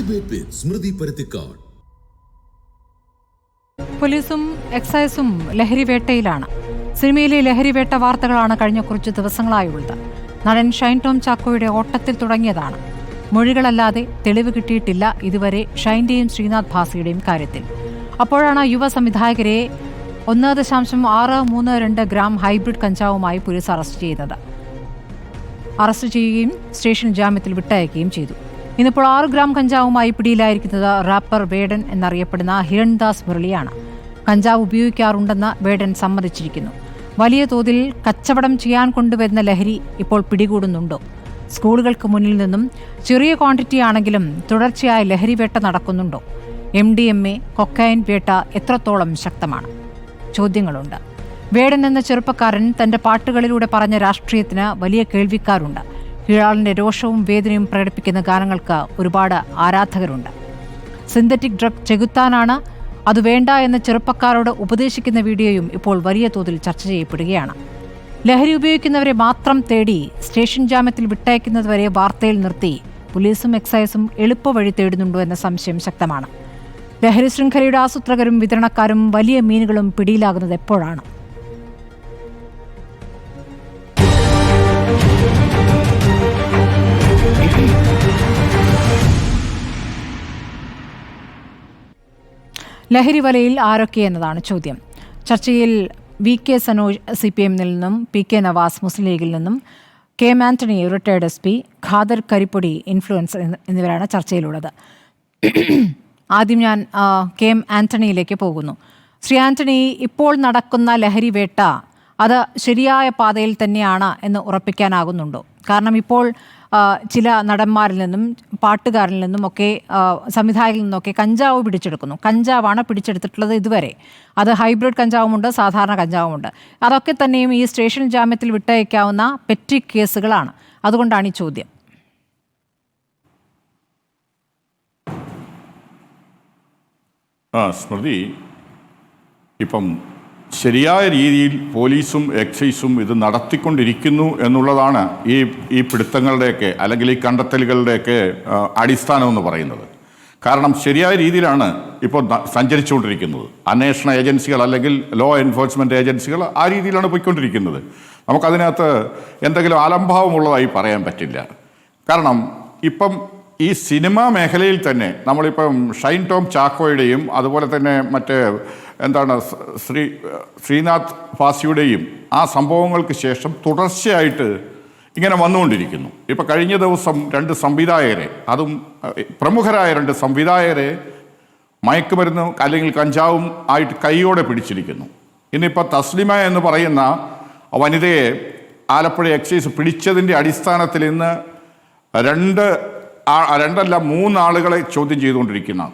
Debate with Smruthi Paruthikad. പോലീസും എക്സൈസും ലഹരിവേട്ടയിലാണ്. സിനിമയിലെ ലഹരിവേട്ട വാർത്തകളാണ് കഴിഞ്ഞ കുറച്ച് ദിവസങ്ങളായുള്ളത്. നടൻ ഷൈൻ ടോം ചാക്കോയുടെ ഓട്ടത്തിൽ തുടങ്ങിയതാണ്. മൊഴികളല്ലാതെ തെളിവ് കിട്ടിയിട്ടില്ല ഇതുവരെ ഷൈന്റെയും ശ്രീനാഥ് ഭാസിയുടെയും കാര്യത്തിൽ. അപ്പോഴാണ് യുവ സംവിധായകരെ 1.632 ഗ്രാം ഹൈബ്രിഡ് കഞ്ചാവുമായി പോലീസ് അറസ്റ്റ് ചെയ്യുകയും സ്റ്റേഷൻ ജാമ്യത്തിൽ വിട്ടയക്കുകയും ചെയ്തു. ഇന്നിപ്പോൾ 6 ഗ്രാം കഞ്ചാവുമായി പിടിയിലായിരിക്കുന്നത് റാപ്പർ വേടൻ എന്നറിയപ്പെടുന്ന ഹിരൺദാസ് മുരളിയാണ്. കഞ്ചാവ് ഉപയോഗിക്കാറുണ്ടെന്ന് വേടൻ സമ്മതിച്ചിരിക്കുന്നു. വലിയ തോതിൽ കച്ചവടം ചെയ്യാൻ കൊണ്ടുവരുന്ന ലഹരി ഇപ്പോൾ പിടികൂടുന്നുണ്ടോ? സ്കൂളുകൾക്ക് മുന്നിൽ നിന്നും ചെറിയ ക്വാണ്ടിറ്റി ആണെങ്കിലും തുടർച്ചയായ ലഹരിവേട്ട നടക്കുന്നുണ്ടോ? MDMA, കൊക്കൈൻ വേട്ട എത്രത്തോളം ശക്തമാണ്? ചോദ്യങ്ങളുണ്ട്. വേടൻ എന്ന ചെറുപ്പക്കാരൻ തന്റെ പാട്ടുകളിലൂടെ പറഞ്ഞ രാഷ്ട്രീയത്തിന് വലിയ കേൾവിക്കാരുണ്ട്. കീഴാളിന്റെ രോഷവും വേദനയും പ്രകടിപ്പിക്കുന്ന ഗാനങ്ങൾക്ക് ഒരുപാട് ആരാധകരുണ്ട്. സിന്തറ്റിക് ഡ്രഗ് ചെകുത്താനാണ്, അത് വേണ്ട എന്ന ചെറുപ്പക്കാരോട് ഉപദേശിക്കുന്ന വീഡിയോയും ഇപ്പോൾ വലിയ തോതിൽ ചർച്ച ചെയ്യപ്പെടുകയാണ്. ലഹരി ഉപയോഗിക്കുന്നവരെ മാത്രം തേടി സ്റ്റേഷൻ ജാമ്യത്തിൽ വിട്ടയക്കുന്നതുവരെ വാർത്തയിൽ നിർത്തി പോലീസും എക്സൈസും എളുപ്പവഴി തേടുന്നുണ്ടോ എന്ന സംശയം ശക്തമാണ്. ലഹരി ശൃംഖലയുടെ ആസൂത്രകരും വിതരണക്കാരും വലിയ മീനുകളും പിടിയിലാകുന്നത് എപ്പോഴാണ്? ലഹരി വലയിൽ ആരൊക്കെ എന്നതാണ് ചോദ്യം. ചർച്ചയിൽ VK സനോജ് CPM-ൽ നിന്നും, PK നവാസ് മുസ്ലിം ലീഗിൽ നിന്നും, KM Antony retired SP, Khader Karippodi ഇൻഫ്ലുവൻസ് എന്നിവരാണ് ചർച്ചയിലുള്ളത്. ആദ്യം ഞാൻ KM ആന്റണിയിലേക്ക് പോകുന്നു. ശ്രീ ആന്റണി, ഇപ്പോൾ നടക്കുന്ന ലഹരി വേട്ട അത് ശരിയായ പാതയിൽ തന്നെയാണ് എന്ന് ഉറപ്പിക്കാനാകുന്നുണ്ടോ? കാരണം ഇപ്പോൾ ചില നടന്മാരിൽ നിന്നും പാട്ടുകാരിൽ നിന്നും ഒക്കെ സംവിധായകരിൽ നിന്നൊക്കെ കഞ്ചാവ് പിടിച്ചെടുക്കുന്നു. കഞ്ചാവാണ് പിടിച്ചെടുത്തിട്ടുള്ളത് ഇതുവരെ. അത് ഹൈബ്രിഡ് കഞ്ചാവുമുണ്ട്, സാധാരണ കഞ്ചാവുമുണ്ട്. അതൊക്കെ തന്നെയും ഈ സ്റ്റേഷൻ ജാമ്യത്തിൽ വിട്ടയക്കാവുന്ന പെറ്റി കേസുകളാണ്. അതുകൊണ്ടാണ് ഈ ചോദ്യം. സ്മൃതി, ഇപ്പം ശരിയായ രീതിയിൽ പോലീസും എക്സൈസും ഇത് നടത്തിക്കൊണ്ടിരിക്കുന്നു എന്നുള്ളതാണ് ഈ പിടുത്തങ്ങളുടെയൊക്കെ അല്ലെങ്കിൽ ഈ കണ്ടെത്തലുകളുടെയൊക്കെ അടിസ്ഥാനം എന്ന് പറയുന്നത്. കാരണം ശരിയായ രീതിയിലാണ് ഇപ്പോൾ സഞ്ചരിച്ചുകൊണ്ടിരിക്കുന്നത്. അന്വേഷണ ഏജൻസികൾ അല്ലെങ്കിൽ ലോ എൻഫോഴ്സ്മെൻറ്റ് ഏജൻസികൾ ആ രീതിയിലാണ് പോയിക്കൊണ്ടിരിക്കുന്നത്. നമുക്കതിനകത്ത് എന്തെങ്കിലും അലംഭാവമുള്ളതായി പറയാൻ പറ്റില്ല. കാരണം ഇപ്പം ഈ സിനിമാ മേഖലയിൽ തന്നെ നമ്മളിപ്പം ഷൈൻ ടോം ചാക്കോയുടെയും അതുപോലെ തന്നെ മറ്റേ ശ്രീനാഥ് ഭാസിയുടെയും ആ സംഭവങ്ങൾക്ക് ശേഷം തുടർച്ചയായിട്ട് ഇങ്ങനെ വന്നുകൊണ്ടിരിക്കുന്നു. ഇപ്പം കഴിഞ്ഞ ദിവസം 2 സംവിധായകരെ, അതും പ്രമുഖരായ 2 സംവിധായകരെ മയക്കുമരുന്ന് അല്ലെങ്കിൽ കഞ്ചാവും ആയിട്ട് കൈയോടെ പിടിച്ചിരിക്കുന്നു. ഇന്നിപ്പോൾ തസ്ലിമ എന്ന് പറയുന്ന വനിതയെ ആലപ്പുഴ എക്സൈസ് പിടിച്ചതിൻ്റെ അടിസ്ഥാനത്തിൽ ഇന്ന് 3 ആളുകളെ ചോദ്യം ചെയ്തുകൊണ്ടിരിക്കുന്ന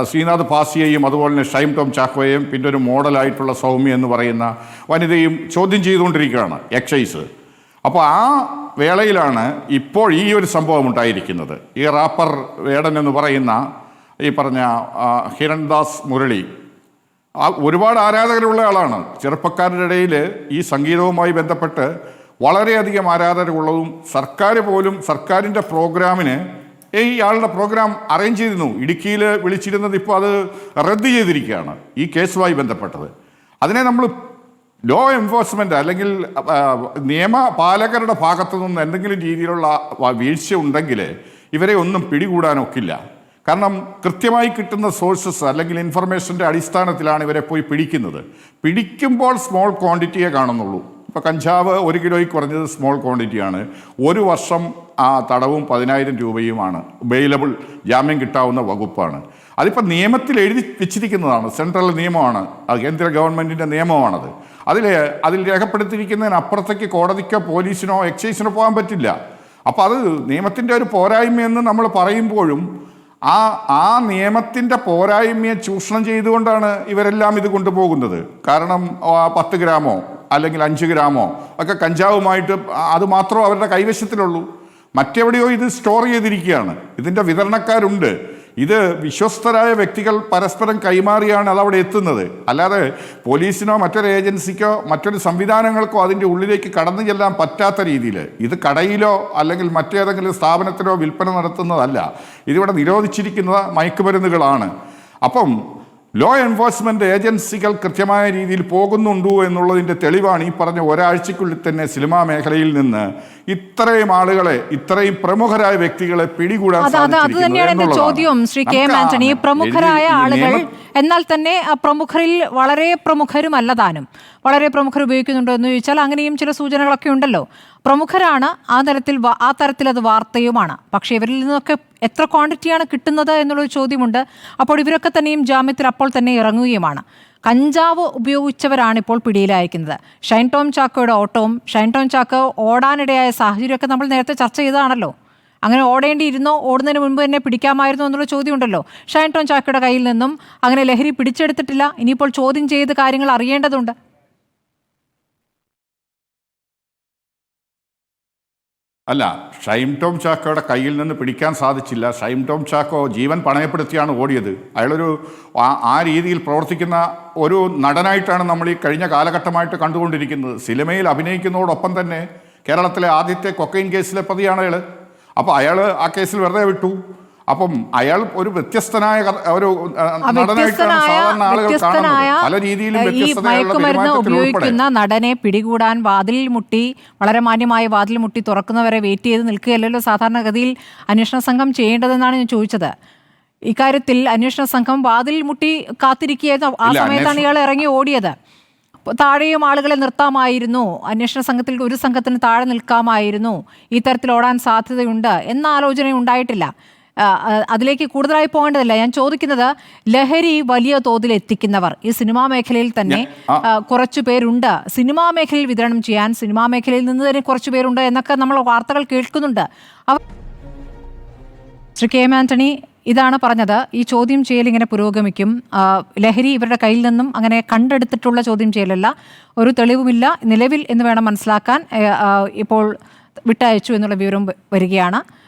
ശ്രീനാഥ് ഭാസിയെയും അതുപോലെ തന്നെ ഷൈൻ ടോം ചാക്കോയെയും പിന്നെ ഒരു മോഡലായിട്ടുള്ള സൗമ്യ എന്ന് പറയുന്ന വനിതയും ചോദ്യം ചെയ്തുകൊണ്ടിരിക്കുകയാണ് എക്സൈസ്. അപ്പോൾ ആ വേളയിലാണ് ഇപ്പോൾ ഈ ഒരു സംഭവം ഉണ്ടായിരിക്കുന്നത്. ഈ റാപ്പർ വേടൻ എന്ന് പറയുന്ന ഈ പറഞ്ഞ ഹിരൺദാസ് മുരളി ഒരുപാട് ആരാധകരുള്ള ആളാണ്. ചെറുപ്പക്കാരുടെ ഇടയിൽ ഈ സംഗീതവുമായി ബന്ധപ്പെട്ട് വളരെയധികം ആരാധകരുള്ളതും സർക്കാർ പോലും സർക്കാരിൻ്റെ പ്രോഗ്രാമിന് ഈ ആളുടെ പ്രോഗ്രാം അറേഞ്ച് ചെയ്തിരുന്നു. ഇടുക്കിയിൽ വിളിച്ചിരുന്നത് ഇപ്പോൾ അത് റദ്ദ് ചെയ്തിരിക്കുകയാണ് ഈ കേസുമായി ബന്ധപ്പെട്ടത്. അതിനെ നമ്മൾ ലോ എൻഫോഴ്സ്മെൻറ്റ് അല്ലെങ്കിൽ നിയമപാലകരുടെ ഭാഗത്തു നിന്ന് എന്തെങ്കിലും രീതിയിലുള്ള വീഴ്ച ഉണ്ടെങ്കിൽ ഇവരെ ഒന്നും പിടികൂടാനൊക്കില്ല. കാരണം കൃത്യമായി കിട്ടുന്ന സോഴ്സസ് അല്ലെങ്കിൽ ഇൻഫർമേഷൻ്റെ അടിസ്ഥാനത്തിലാണ് ഇവരെ പോയി പിടിക്കുന്നത്. പിടിക്കുമ്പോൾ സ്മോൾ ക്വാണ്ടിറ്റിയെ കാണുന്നുള്ളൂ. ഇപ്പോൾ കഞ്ചാവ് 1 കിലോയിൽ കുറഞ്ഞത് സ്മോൾ ക്വാണ്ടിറ്റിയാണ്. 1 വർഷം തടവും 10,000 രൂപയുമാണ്. ബെയിലബിൾ, ജാമ്യം കിട്ടാവുന്ന വകുപ്പാണ്. അതിപ്പോൾ നിയമത്തിൽ എഴുതി വെച്ചിരിക്കുന്നതാണ്. സെൻട്രൽ നിയമമാണ്, കേന്ദ്ര ഗവൺമെൻറ്റിൻ്റെ നിയമമാണത്. അതിൽ രേഖപ്പെടുത്തിയിരിക്കുന്നതിനപ്പുറത്തേക്ക് കോടതിക്കോ പോലീസിനോ എക്സൈസിനോ പോകാൻ പറ്റില്ല. അപ്പോൾ അത് നിയമത്തിൻ്റെ ഒരു പോരായ്മയെന്ന് നമ്മൾ പറയുമ്പോഴും ആ നിയമത്തിൻ്റെ പോരായ്മയെ ചൂഷണം ചെയ്തുകൊണ്ടാണ് ഇവരെല്ലാം ഇത് കൊണ്ടുപോകുന്നത്. കാരണം 10 ഗ്രാമോ അല്ലെങ്കിൽ 5 ഗ്രാമോ ഒക്കെ കഞ്ചാവുമായിട്ട് അത് മാത്രമേ അവരുടെ കൈവശത്തിലുള്ളൂ. മറ്റെവിടെയോ ഇത് സ്റ്റോർ ചെയ്തിരിക്കുകയാണ്. ഇതിൻ്റെ വിതരണക്കാരുണ്ട്. ഇത് വിശ്വസ്തരായ വ്യക്തികൾ പരസ്പരം കൈമാറിയാണ് അതവിടെ എത്തുന്നത്. അല്ലാതെ പോലീസിനോ മറ്റൊരു ഏജൻസിക്കോ മറ്റൊരു സംവിധാനങ്ങൾക്കോ അതിൻ്റെ ഉള്ളിലേക്ക് കടന്നു ചെല്ലാൻ പറ്റാത്ത രീതിയിൽ ഇത് കടയിലോ അല്ലെങ്കിൽ മറ്റേതെങ്കിലും സ്ഥാപനത്തിലോ വിൽപ്പന നടത്തുന്നതല്ല. ഇതിവിടെ നിരോധിച്ചിരിക്കുന്നത് മയക്കുമരുന്നുകളാണ്. അപ്പം ലോ എൻഫോഴ്സ്മെൻറ്റ് ഏജൻസികൾ കൃത്യമായ രീതിയിൽ പോകുന്നുണ്ടോ എന്നുള്ളതിൻ്റെ തെളിവാണ് ഈ പറഞ്ഞ ഒരാഴ്ചയ്ക്കുള്ളിൽ തന്നെ സിനിമാ മേഖലയിൽ നിന്ന് ഇത്രയും ആളുകളെ, ഇത്രയും പ്രമുഖരായ വ്യക്തികളെ പിടികൂടാൻ സാധിച്ചിരിക്കുന്നത്. ചോദ്യം ശ്രീ കെ എം ആന്റണി, പ്രമുഖരായ ആളുകൾ എന്നാൽ തന്നെ ആ പ്രമുഖരിൽ വളരെ പ്രമുഖരുമല്ല താനും, വളരെ പ്രമുഖർ ഉപയോഗിക്കുന്നുണ്ടോ എന്ന് ചോദിച്ചാൽ അങ്ങനെയും ചില സൂചനകളൊക്കെ ഉണ്ടല്ലോ. പ്രമുഖരാണ്, ആ തരത്തിൽ അത് വാർത്തയുമാണ്. പക്ഷേ ഇവരിൽ നിന്നൊക്കെ എത്ര ക്വാണ്ടിറ്റിയാണ് കിട്ടുന്നത് എന്നുള്ളൊരു ചോദ്യമുണ്ട്. അപ്പോൾ ഇവരൊക്കെ തന്നെയും ജാമ്യത്തിൽ അപ്പോൾ തന്നെ ഇറങ്ങുകയുമാണ്. കഞ്ചാവ് ഉപയോഗിച്ചവരാണ് ഇപ്പോൾ പിടിയിലായിരിക്കുന്നത്. ഷൈൻ ടോം ചാക്കോയുടെ ഓട്ടവും ഷൈൻ ടോം ചാക്കോ ഓടാനിടയായ സാഹചര്യമൊക്കെ നമ്മൾ നേരത്തെ ചർച്ച ചെയ്തതാണല്ലോ. അങ്ങനെ ഓടേണ്ടിയിരുന്നോ, ഓടുന്നതിന് മുൻപ് തന്നെ പിടിക്കാമായിരുന്നോ എന്നുള്ള ചോദ്യമുണ്ടല്ലോ. ഷൈൻ ടോം ചാക്കോയുടെ കയ്യിൽ നിന്നും അങ്ങനെ ലഹരി പിടിച്ചെടുത്തിട്ടില്ല. ഇനിയിപ്പോൾ ചോദ്യം ചെയ്ത് കാര്യങ്ങൾ അറിയേണ്ടതുണ്ട്. അല്ല, ഷൈൻ ടോം ചാക്കോയുടെ കയ്യിൽ നിന്ന് പിടിക്കാൻ സാധിച്ചില്ല. ഷൈൻ ടോം ചാക്കോ ജീവൻ പണയപ്പെടുത്തിയാണ് ഓടിയത്. അയാളൊരു ആ രീതിയിൽ പ്രവർത്തിക്കുന്ന ഒരു നടനായിട്ടാണ് നമ്മൾ ഈ കഴിഞ്ഞ കാലഘട്ടമായിട്ട് കണ്ടുകൊണ്ടിരിക്കുന്നത്. സിനിമയിൽ അഭിനയിക്കുന്നതോടൊപ്പം തന്നെ കേരളത്തിലെ ആദ്യത്തെ കൊക്കൈൻ കേസിലെ പ്രതിയാണ് അയാൾ. അപ്പോൾ അയാൾ ആ കേസിൽ വെറുതെ വിട്ടു. അപ്പം അയാൾ ഒരു വ്യത്യസ്തനായ ഒരു നടനായിട്ടാണ് സാധാരണ ആളുകൾ കാണുന്നത്. പല രീതിയിലും മയക്കുമരുന്ന് ഉപയോഗിക്കുന്ന നടനെ പിടികൂടാൻ വാതിലിൽ മുട്ടി, വളരെ മാന്യമായ വാതിൽ മുട്ടി തുറക്കുന്നവരെ വെയിറ്റ് ചെയ്ത് നിൽക്കുകയല്ലല്ലോ സാധാരണഗതിയിൽ അന്വേഷണ സംഘം ചെയ്യേണ്ടതെന്നാണ് ഞാൻ ചോദിച്ചത്. ഇക്കാര്യത്തിൽ അന്വേഷണ സംഘം വാതിൽ മുട്ടി കാത്തിരിക്കുകയായിരുന്നു. ആ സമയത്താണ് ഇയാൾ ഇറങ്ങി ഓടിയത്. താഴെയും ആളുകളെ നിർത്താമായിരുന്നു, അന്വേഷണ സംഘത്തിൽ ഒരു സംഘത്തിന് താഴെ നിൽക്കാമായിരുന്നു, ഈ തരത്തിൽ ഓടാൻ സാധ്യതയുണ്ട് എന്ന ആലോചന ഉണ്ടായിട്ടില്ല. അതിലേക്ക് കൂടുതലായി പോകേണ്ടതില്ല. ഞാൻ ചോദിക്കുന്നത്, ലഹരി വലിയ തോതിൽ എത്തിക്കുന്നവർ ഈ സിനിമാ മേഖലയിൽ തന്നെ കുറച്ചു പേരുണ്ട്. സിനിമാ മേഖലയിൽ വിതരണം ചെയ്യാൻ സിനിമാ മേഖലയിൽ നിന്ന് തന്നെ കുറച്ചു പേരുണ്ട് എന്നൊക്കെ നമ്മൾ വാർത്തകൾ കേൾക്കുന്നുണ്ട്. ശ്രീ കെ എം ആന്റണി ഇതാണ് പറഞ്ഞത്. ഈ ചോദ്യം ചെയ്യൽ ഇങ്ങനെ പുരോഗമിക്കും. ലഹരി ഇവരുടെ കയ്യിൽ നിന്നും അങ്ങനെ കണ്ടെടുത്തിട്ടുള്ള ചോദ്യം ചെയ്യലല്ല, ഒരു തെളിവുമില്ല നിലവിൽ എന്ന് വേണം മനസ്സിലാക്കാൻ. ഇപ്പോൾ വിട്ടയച്ചു എന്നുള്ള വിവരം വരികയാണ്.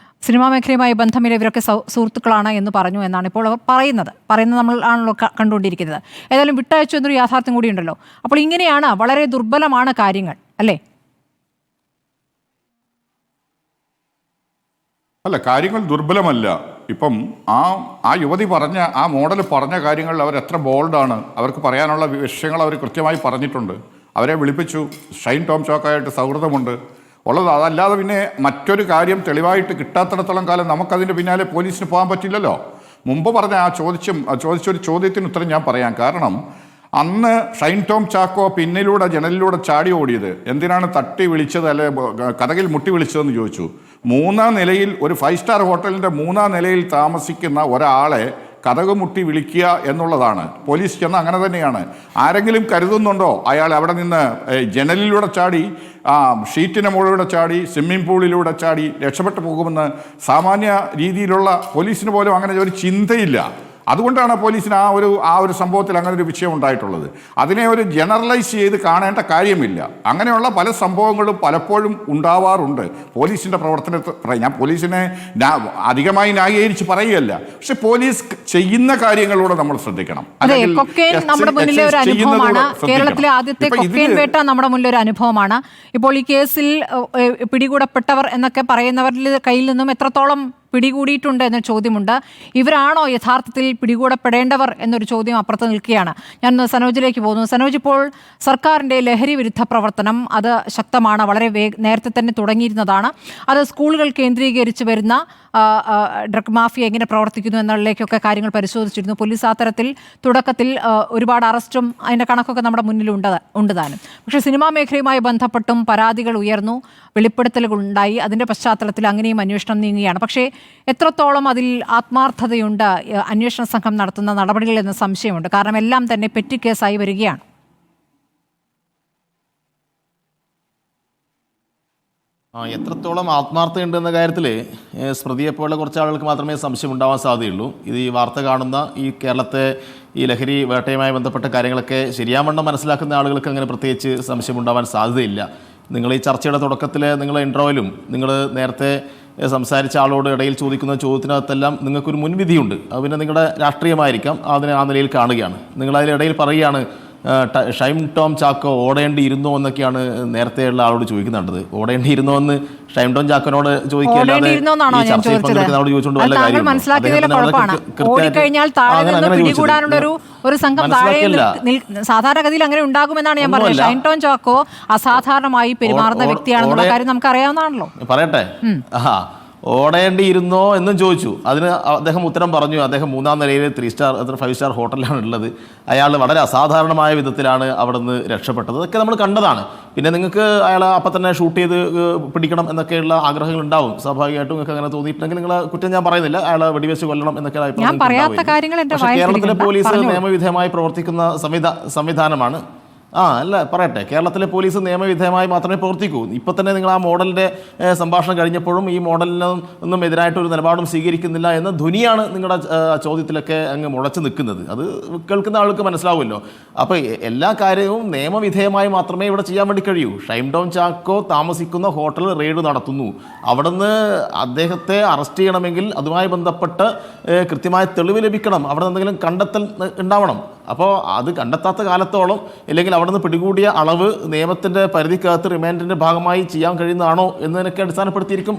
സിനിമാ മേഖലയുമായി ബന്ധമില്ല, ഇവരൊക്കെ സുഹൃത്തുക്കളാണ് എന്ന് പറഞ്ഞു എന്നാണ് ഇപ്പോൾ അവർ പറയുന്നത് നമ്മൾ ആണല്ലോ കണ്ടുകൊണ്ടിരിക്കുന്നത്. ഏതായാലും വിട്ടയച്ചു എന്നൊരു യാഥാർത്ഥ്യം കൂടിയുണ്ടല്ലോ. അപ്പോൾ ഇങ്ങനെയാണ്, വളരെ ദുർബലമാണ് കാര്യങ്ങൾ അല്ലേ? അല്ല, കാര്യങ്ങൾ ദുർബലമല്ല. ഇപ്പം ആ യുവതി പറഞ്ഞ ആ മോഡൽ പറഞ്ഞ കാര്യങ്ങൾ അവർ എത്ര ബോൾഡാണ്. അവർക്ക് പറയാനുള്ള വിഷയങ്ങൾ അവർ കൃത്യമായി പറഞ്ഞിട്ടുണ്ട്. അവരെ വിളിപ്പിച്ചു. ഷൈൻ ടോം ചാക്കോയായിട്ട് സൗഹൃദമുണ്ട് ഉള്ളത്. അതല്ലാതെ പിന്നെ മറ്റൊരു കാര്യം തെളിവായിട്ട് കിട്ടാത്തിടത്തോളം കാലം നമുക്കതിൻ്റെ പിന്നാലെ പോലീസിന് പോകാൻ പറ്റില്ലല്ലോ. മുമ്പ് പറഞ്ഞ ചോദിച്ചൊരു ചോദ്യത്തിന് ഉത്തരം ഞാൻ പറയാം. കാരണം അന്ന് ഷൈൻ ടോം ചാക്കോ പിന്നിലൂടെ ജനലിലൂടെ ചാടി ഓടിയത് എന്തിനാണ് തട്ടി വിളിച്ചത്, അല്ലെ കഥകിൽ മുട്ടി വിളിച്ചതെന്ന് ചോദിച്ചു. 3-ാം നിലയിൽ, ഒരു 5 സ്റ്റാർ ഹോട്ടലിൻ്റെ 3-ാം നിലയിൽ താമസിക്കുന്ന ഒരാളെ കഥക് മുട്ടി വിളിക്കുക എന്നുള്ളതാണ്. പോലീസ് ചെന്ന് അങ്ങനെ തന്നെയാണ്. ആരെങ്കിലും കരുതുന്നുണ്ടോ അയാൾ അവിടെ നിന്ന് ജനലിലൂടെ ചാടി, ഷീറ്റിന് മുകളിലൂടെ ചാടി, സ്വിമ്മിംഗ് പൂളിലൂടെ ചാടി രക്ഷപ്പെട്ടു പോകുമെന്ന് സാമാന്യ രീതിയിലുള്ള പോലീസിന് പോലും അങ്ങനെ ഒരു ചിന്തയില്ല. അതുകൊണ്ടാണ് പോലീസിന് ആ ഒരു സംഭവത്തിൽ അങ്ങനെ ഒരു വിഷയം ഉണ്ടായിട്ടുള്ളത്. അതിനെ ഒരു ജനറലൈസ് ചെയ്ത് കാണേണ്ട കാര്യമില്ല. അങ്ങനെയുള്ള പല സംഭവങ്ങളും പലപ്പോഴും ഉണ്ടാവാറുണ്ട് പോലീസിൻ്റെ പ്രവർത്തനത്തിൽ. ഞാൻ പോലീസിനെ അധികമായി ന്യായീകരിച്ച് പറയുകയല്ല, പക്ഷെ പോലീസ് ചെയ്യുന്ന കാര്യങ്ങളോട് നമ്മൾ ശ്രദ്ധിക്കണം. നമ്മുടെ മുന്നിലെ ഒരു അനുഭവമാണ്, കേരളത്തിലെ ആദ്യത്തെ കൊക്കൈൻ വേട്ട നമ്മുടെ മുന്നിൽ ഒരു അനുഭവമാണ്. ഇപ്പോൾ ഈ കേസിൽ പിടികൂടപ്പെട്ടവർ എന്നൊക്കെ പറയുന്നവരുടെ കയ്യിൽ നിന്നും എത്രത്തോളം പിടികൂടിയിട്ടുണ്ട് എന്ന ചോദ്യമുണ്ട്. ഇവരാണോ യഥാർത്ഥത്തിൽ പിടികൂടപ്പെടേണ്ടവർ എന്നൊരു ചോദ്യം അപ്പുറത്ത് നിൽക്കുകയാണ്. ഞാൻ സനോജിലേക്ക് പോകുന്നു. സനോജ്, ഇപ്പോൾ സർക്കാരിൻ്റെ ലഹരി വിരുദ്ധ പ്രവർത്തനം അത് ശക്തമാണ്, വളരെ നേരത്തെ തന്നെ തുടങ്ങിയിരുന്നതാണ്. അത് സ്കൂളുകൾ കേന്ദ്രീകരിച്ച് വരുന്ന ഡ്രഗ് മാഫിയ എങ്ങനെ പ്രവർത്തിക്കുന്നു എന്നതിലേക്കൊക്കെ കാര്യങ്ങൾ പരിശോധിച്ചിരുന്നു. പോലീസ് ആ തരത്തിൽ തുടക്കത്തിൽ ഒരുപാട് അറസ്റ്റും അതിൻ്റെ കണക്കൊക്കെ നമ്മുടെ മുന്നിൽ ഉണ്ട് താനും. പക്ഷേ സിനിമാ മേഖലയുമായി ബന്ധപ്പെട്ടും പരാതികൾ ഉയർന്നു, വെളിപ്പെടുത്തലുകൾ ഉണ്ടായി. അതിൻ്റെ പശ്ചാത്തലത്തിൽ അങ്ങനെയും അന്വേഷണം നീങ്ങുകയാണ്. പക്ഷേ എത്രത്തോളം അതിൽ ആത്മാർത്ഥതയുണ്ട് അന്വേഷണ സംഘം നടത്തുന്ന നടപടികൾ എന്ന സംശയമുണ്ട്. കാരണം എല്ലാം തന്നെ പെറ്റി കേസായി വരികയാണ്. എത്രത്തോളം ആത്മാർത്ഥതയുണ്ടെന്ന കാര്യത്തിൽ സ്മൃതിയെപ്പോലുള്ള കുറച്ച് ആളുകൾക്ക് മാത്രമേ സംശയം ഉണ്ടാവാൻ സാധ്യതയുള്ളൂ. ഇത് ഈ വാർത്ത കാണുന്ന ഈ കേരളത്തെ ഈ ലഹരി വേട്ടയുമായി ബന്ധപ്പെട്ട കാര്യങ്ങളൊക്കെ ശരിയാവണ്ണം മനസ്സിലാക്കുന്ന ആളുകൾക്ക് അങ്ങനെ പ്രത്യേകിച്ച് സംശയം ഉണ്ടാവാൻ സാധ്യതയില്ല. നിങ്ങൾ ഈ ചർച്ചയുടെ തുടക്കത്തിൽ നിങ്ങൾ ഇൻട്രോയിലും നിങ്ങൾ നേരത്തെ സംസാരിച്ച ആളോട് ഇടയിൽ ചോദിക്കുന്ന ചോദ്യത്തിനകത്തെല്ലാം നിങ്ങൾക്കൊരു മുൻവിധിയുണ്ട്. അത് പിന്നെ നിങ്ങളുടെ രാഷ്ട്രീയമായിരിക്കാം, അതിനെ ആ നിലയിൽ കാണുകയാണ്. നിങ്ങളതിനിടയിൽ പറയുകയാണ് ഷൈം ടോം ചാക്കോ ഓടേണ്ടിയിരുന്നോ എന്നൊക്കെയാണ് നേരത്തെയുള്ള ആളോട് ചോദിക്കുന്നുണ്ടത്. ഓടേണ്ടിയിരുന്നോ എന്ന് ഷൈം ടോം ചാക്കോനോട് ചോദിക്കുകയല്ലാതെ സാധാരണഗതിയിൽ അങ്ങനെ ഉണ്ടാകുമെന്നാണ് ഞാൻ പറഞ്ഞത്. ഷൈം ടോം ചാക്കോ അസാധാരണമായി പെരുമാറുന്ന വ്യക്തിയാണെന്നുള്ള കാര്യം നമുക്ക് അറിയാവുന്നതാണല്ലോ. പറയട്ടെ, ഓടേണ്ടിയിരുന്നോ എന്നും ചോദിച്ചു. അതിന് അദ്ദേഹം ഉത്തരം പറഞ്ഞു, അദ്ദേഹം 3-ാം നിലയിൽ 3 സ്റ്റാർ 5 സ്റ്റാർ ഹോട്ടലിലാണ് ഉള്ളത്. അയാൾ വളരെ അസാധാരണമായ വിധത്തിലാണ് അവിടെ നിന്ന് രക്ഷപ്പെട്ടത്. അതൊക്കെ നമ്മൾ കണ്ടതാണ്. പിന്നെ നിങ്ങൾക്ക് അയാളെ അപ്പം തന്നെ ഷൂട്ട് ചെയ്ത് പിടിക്കണം എന്നൊക്കെയുള്ള ആഗ്രഹങ്ങൾ ഉണ്ടാവും. സ്വാഭാവികമായിട്ടും നിങ്ങൾക്ക് അങ്ങനെ തോന്നിയിട്ടുണ്ടെങ്കിൽ നിങ്ങളെ കുറ്റം ഞാൻ പറയുന്നില്ല, അയാളെ വെടിവെച്ച് കൊല്ലണം എന്നൊക്കെ കേരളത്തിലെ പോലീസ് നിയമവിധേയമായി പ്രവർത്തിക്കുന്ന സംവിധാനമാണ്. അല്ല പറയട്ടെ, കേരളത്തിലെ പോലീസ് നിയമവിധേയമായി മാത്രമേ പ്രവർത്തിക്കൂ. ഇപ്പം തന്നെ നിങ്ങൾ ആ മോഡലിൻ്റെ സംഭാഷണം കഴിഞ്ഞപ്പോഴും ഈ മോഡലിനൊന്നും എതിരായിട്ടൊരു നിലപാടും സ്വീകരിക്കുന്നില്ല എന്ന ധ്വനിയാണ് നിങ്ങളുടെ ചോദ്യത്തിലൊക്കെ അങ്ങ് മുളച്ച് നിൽക്കുന്നത്. അത് കേൾക്കുന്ന ആൾക്ക് മനസ്സിലാവുമല്ലോ. അപ്പോൾ എല്ലാ കാര്യവും നിയമവിധേയമായി മാത്രമേ ഇവിടെ ചെയ്യാൻ വേണ്ടി കഴിയൂ. ഷൈം ടോം ചാക്കോ താമസിക്കുന്ന ഹോട്ടൽ റെയ്ഡ് നടത്തുന്നു. അവിടുന്ന് അദ്ദേഹത്തെ അറസ്റ്റ് ചെയ്യണമെങ്കിൽ അതുമായി ബന്ധപ്പെട്ട് കൃത്യമായ തെളിവ് ലഭിക്കണം. അവിടെ എന്തെങ്കിലും കണ്ടെത്തൽ ഉണ്ടാവണം. അപ്പോൾ അത് കണ്ടെത്താത്ത കാലത്തോളം അല്ലെങ്കിൽ അവിടെ നിന്ന് പിടികൂടിയ അളവ് നിയമത്തിന്റെ പരിധിക്കകത്ത് റിമാൻഡിന്റെ ഭാഗമായി ചെയ്യാൻ കഴിയുന്നതാണോ എന്നതിനൊക്കെ അടിസ്ഥാനപ്പെടുത്തിയിരിക്കും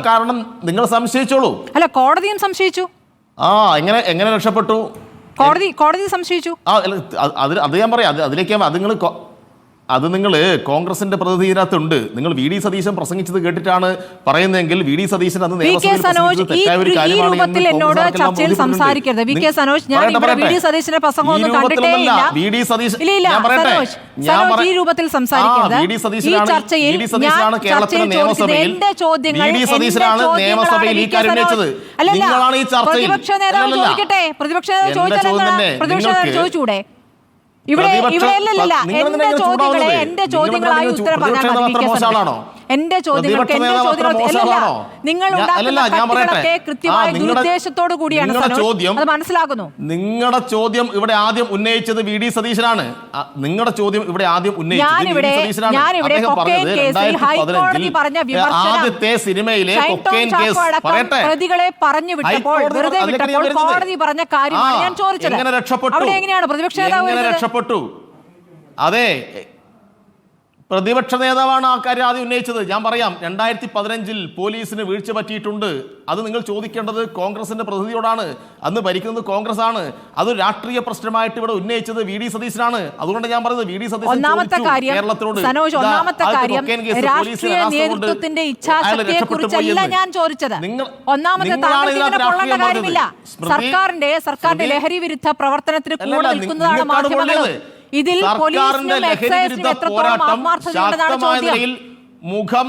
കാരണം നിങ്ങൾ സംശയിച്ചോളൂ. അല്ല, കോടതിയും സംശയിച്ചു. എങ്ങനെ രക്ഷപ്പെട്ടു? കോടതി സംശയിച്ചു. അത് ഞാൻ പറയാം. അത് നിങ്ങൾ കോൺഗ്രസിന്റെ പ്രതിനിധിയിനകത്തുണ്ട്. നിങ്ങൾ വി ഡി സതീശൻ പ്രസംഗിച്ചത് കേട്ടിട്ടാണ് പറയുന്നതെങ്കിൽ വി ഡി സതീശൻ അന്ന് കേരളത്തിലെ നിയമസഭയിൽ നിയമസഭയിൽ ഈ കാര്യം ഉന്നയിച്ചത്. നിങ്ങളാണ് ഈ ചർച്ചയിൽ ചോദിച്ചൂടെ? എന്റെ ചോദ്യങ്ങളായി ഉത്തരം പറഞ്ഞാൽ എന്റെ ചോദ്യങ്ങൾക്ക് നിങ്ങൾ കൃത്യമായ ദുരുദ്ദേശത്തോടു കൂടിയാണ് അത് മനസ്സിലാക്കുന്നു. നിങ്ങളുടെ ചോദ്യം ഇവിടെ ആദ്യം ഉന്നയിച്ചത് വി ഡി സതീശനാണ്. ഞാനിവിടെ ഹൈക്കോടതി പറഞ്ഞ ആദ്യത്തെ സിനിമയിലെ പ്രതികളെ പറഞ്ഞു വിട്ടപ്പോൾ വെറുതെ വിട്ടപ്പോൾ കോടതി പറഞ്ഞ കാര്യമാണ് ഞാൻ ചോദിച്ചത്. അവിടെ എങ്ങനെയാണ് പ്രതിപക്ഷ നേതാവ്? അതെ, പ്രതിപക്ഷ നേതാവാണ് ആ കാര്യം ആദ്യം ഉന്നയിച്ചത്. ഞാൻ പറയാം, 2015 പോലീസിന് വീഴ്ച പറ്റിയിട്ടുണ്ട്. അത് നിങ്ങൾ ചോദിക്കേണ്ടത് കോൺഗ്രസിന്റെ പ്രതിനിധിയോടാണ്. അന്ന് ഭരിക്കുന്നത് കോൺഗ്രസ് ആണ്. അത് രാഷ്ട്രീയ പ്രശ്നമായിട്ട് ഇവിടെ ഉന്നയിച്ചത് വി ഡി സതീശനാണ്. അതുകൊണ്ട് ഞാൻ പറയുന്നത് വി ഡി സതീശൻ കേരളത്തിനോട് രാഷ്ട്രീയ നേതൃത്വത്തിന്റെ ഇച്ഛാശക്തിയെക്കുറിച്ചല്ല ഞാൻ ചോദിച്ചത്. സർക്കാരിന്റെ ലഹരി വിരുദ്ധ പ്രവർത്തനത്തിന് കൂടെ നിൽക്കുന്നതാണ് മാധ്യമങ്ങൾ. ഇതിൽ സർക്കാരിന്റെ ലഹരി വിരുദ്ധ പോരാട്ടം ശക്തമായ നിലയിൽ മുഖം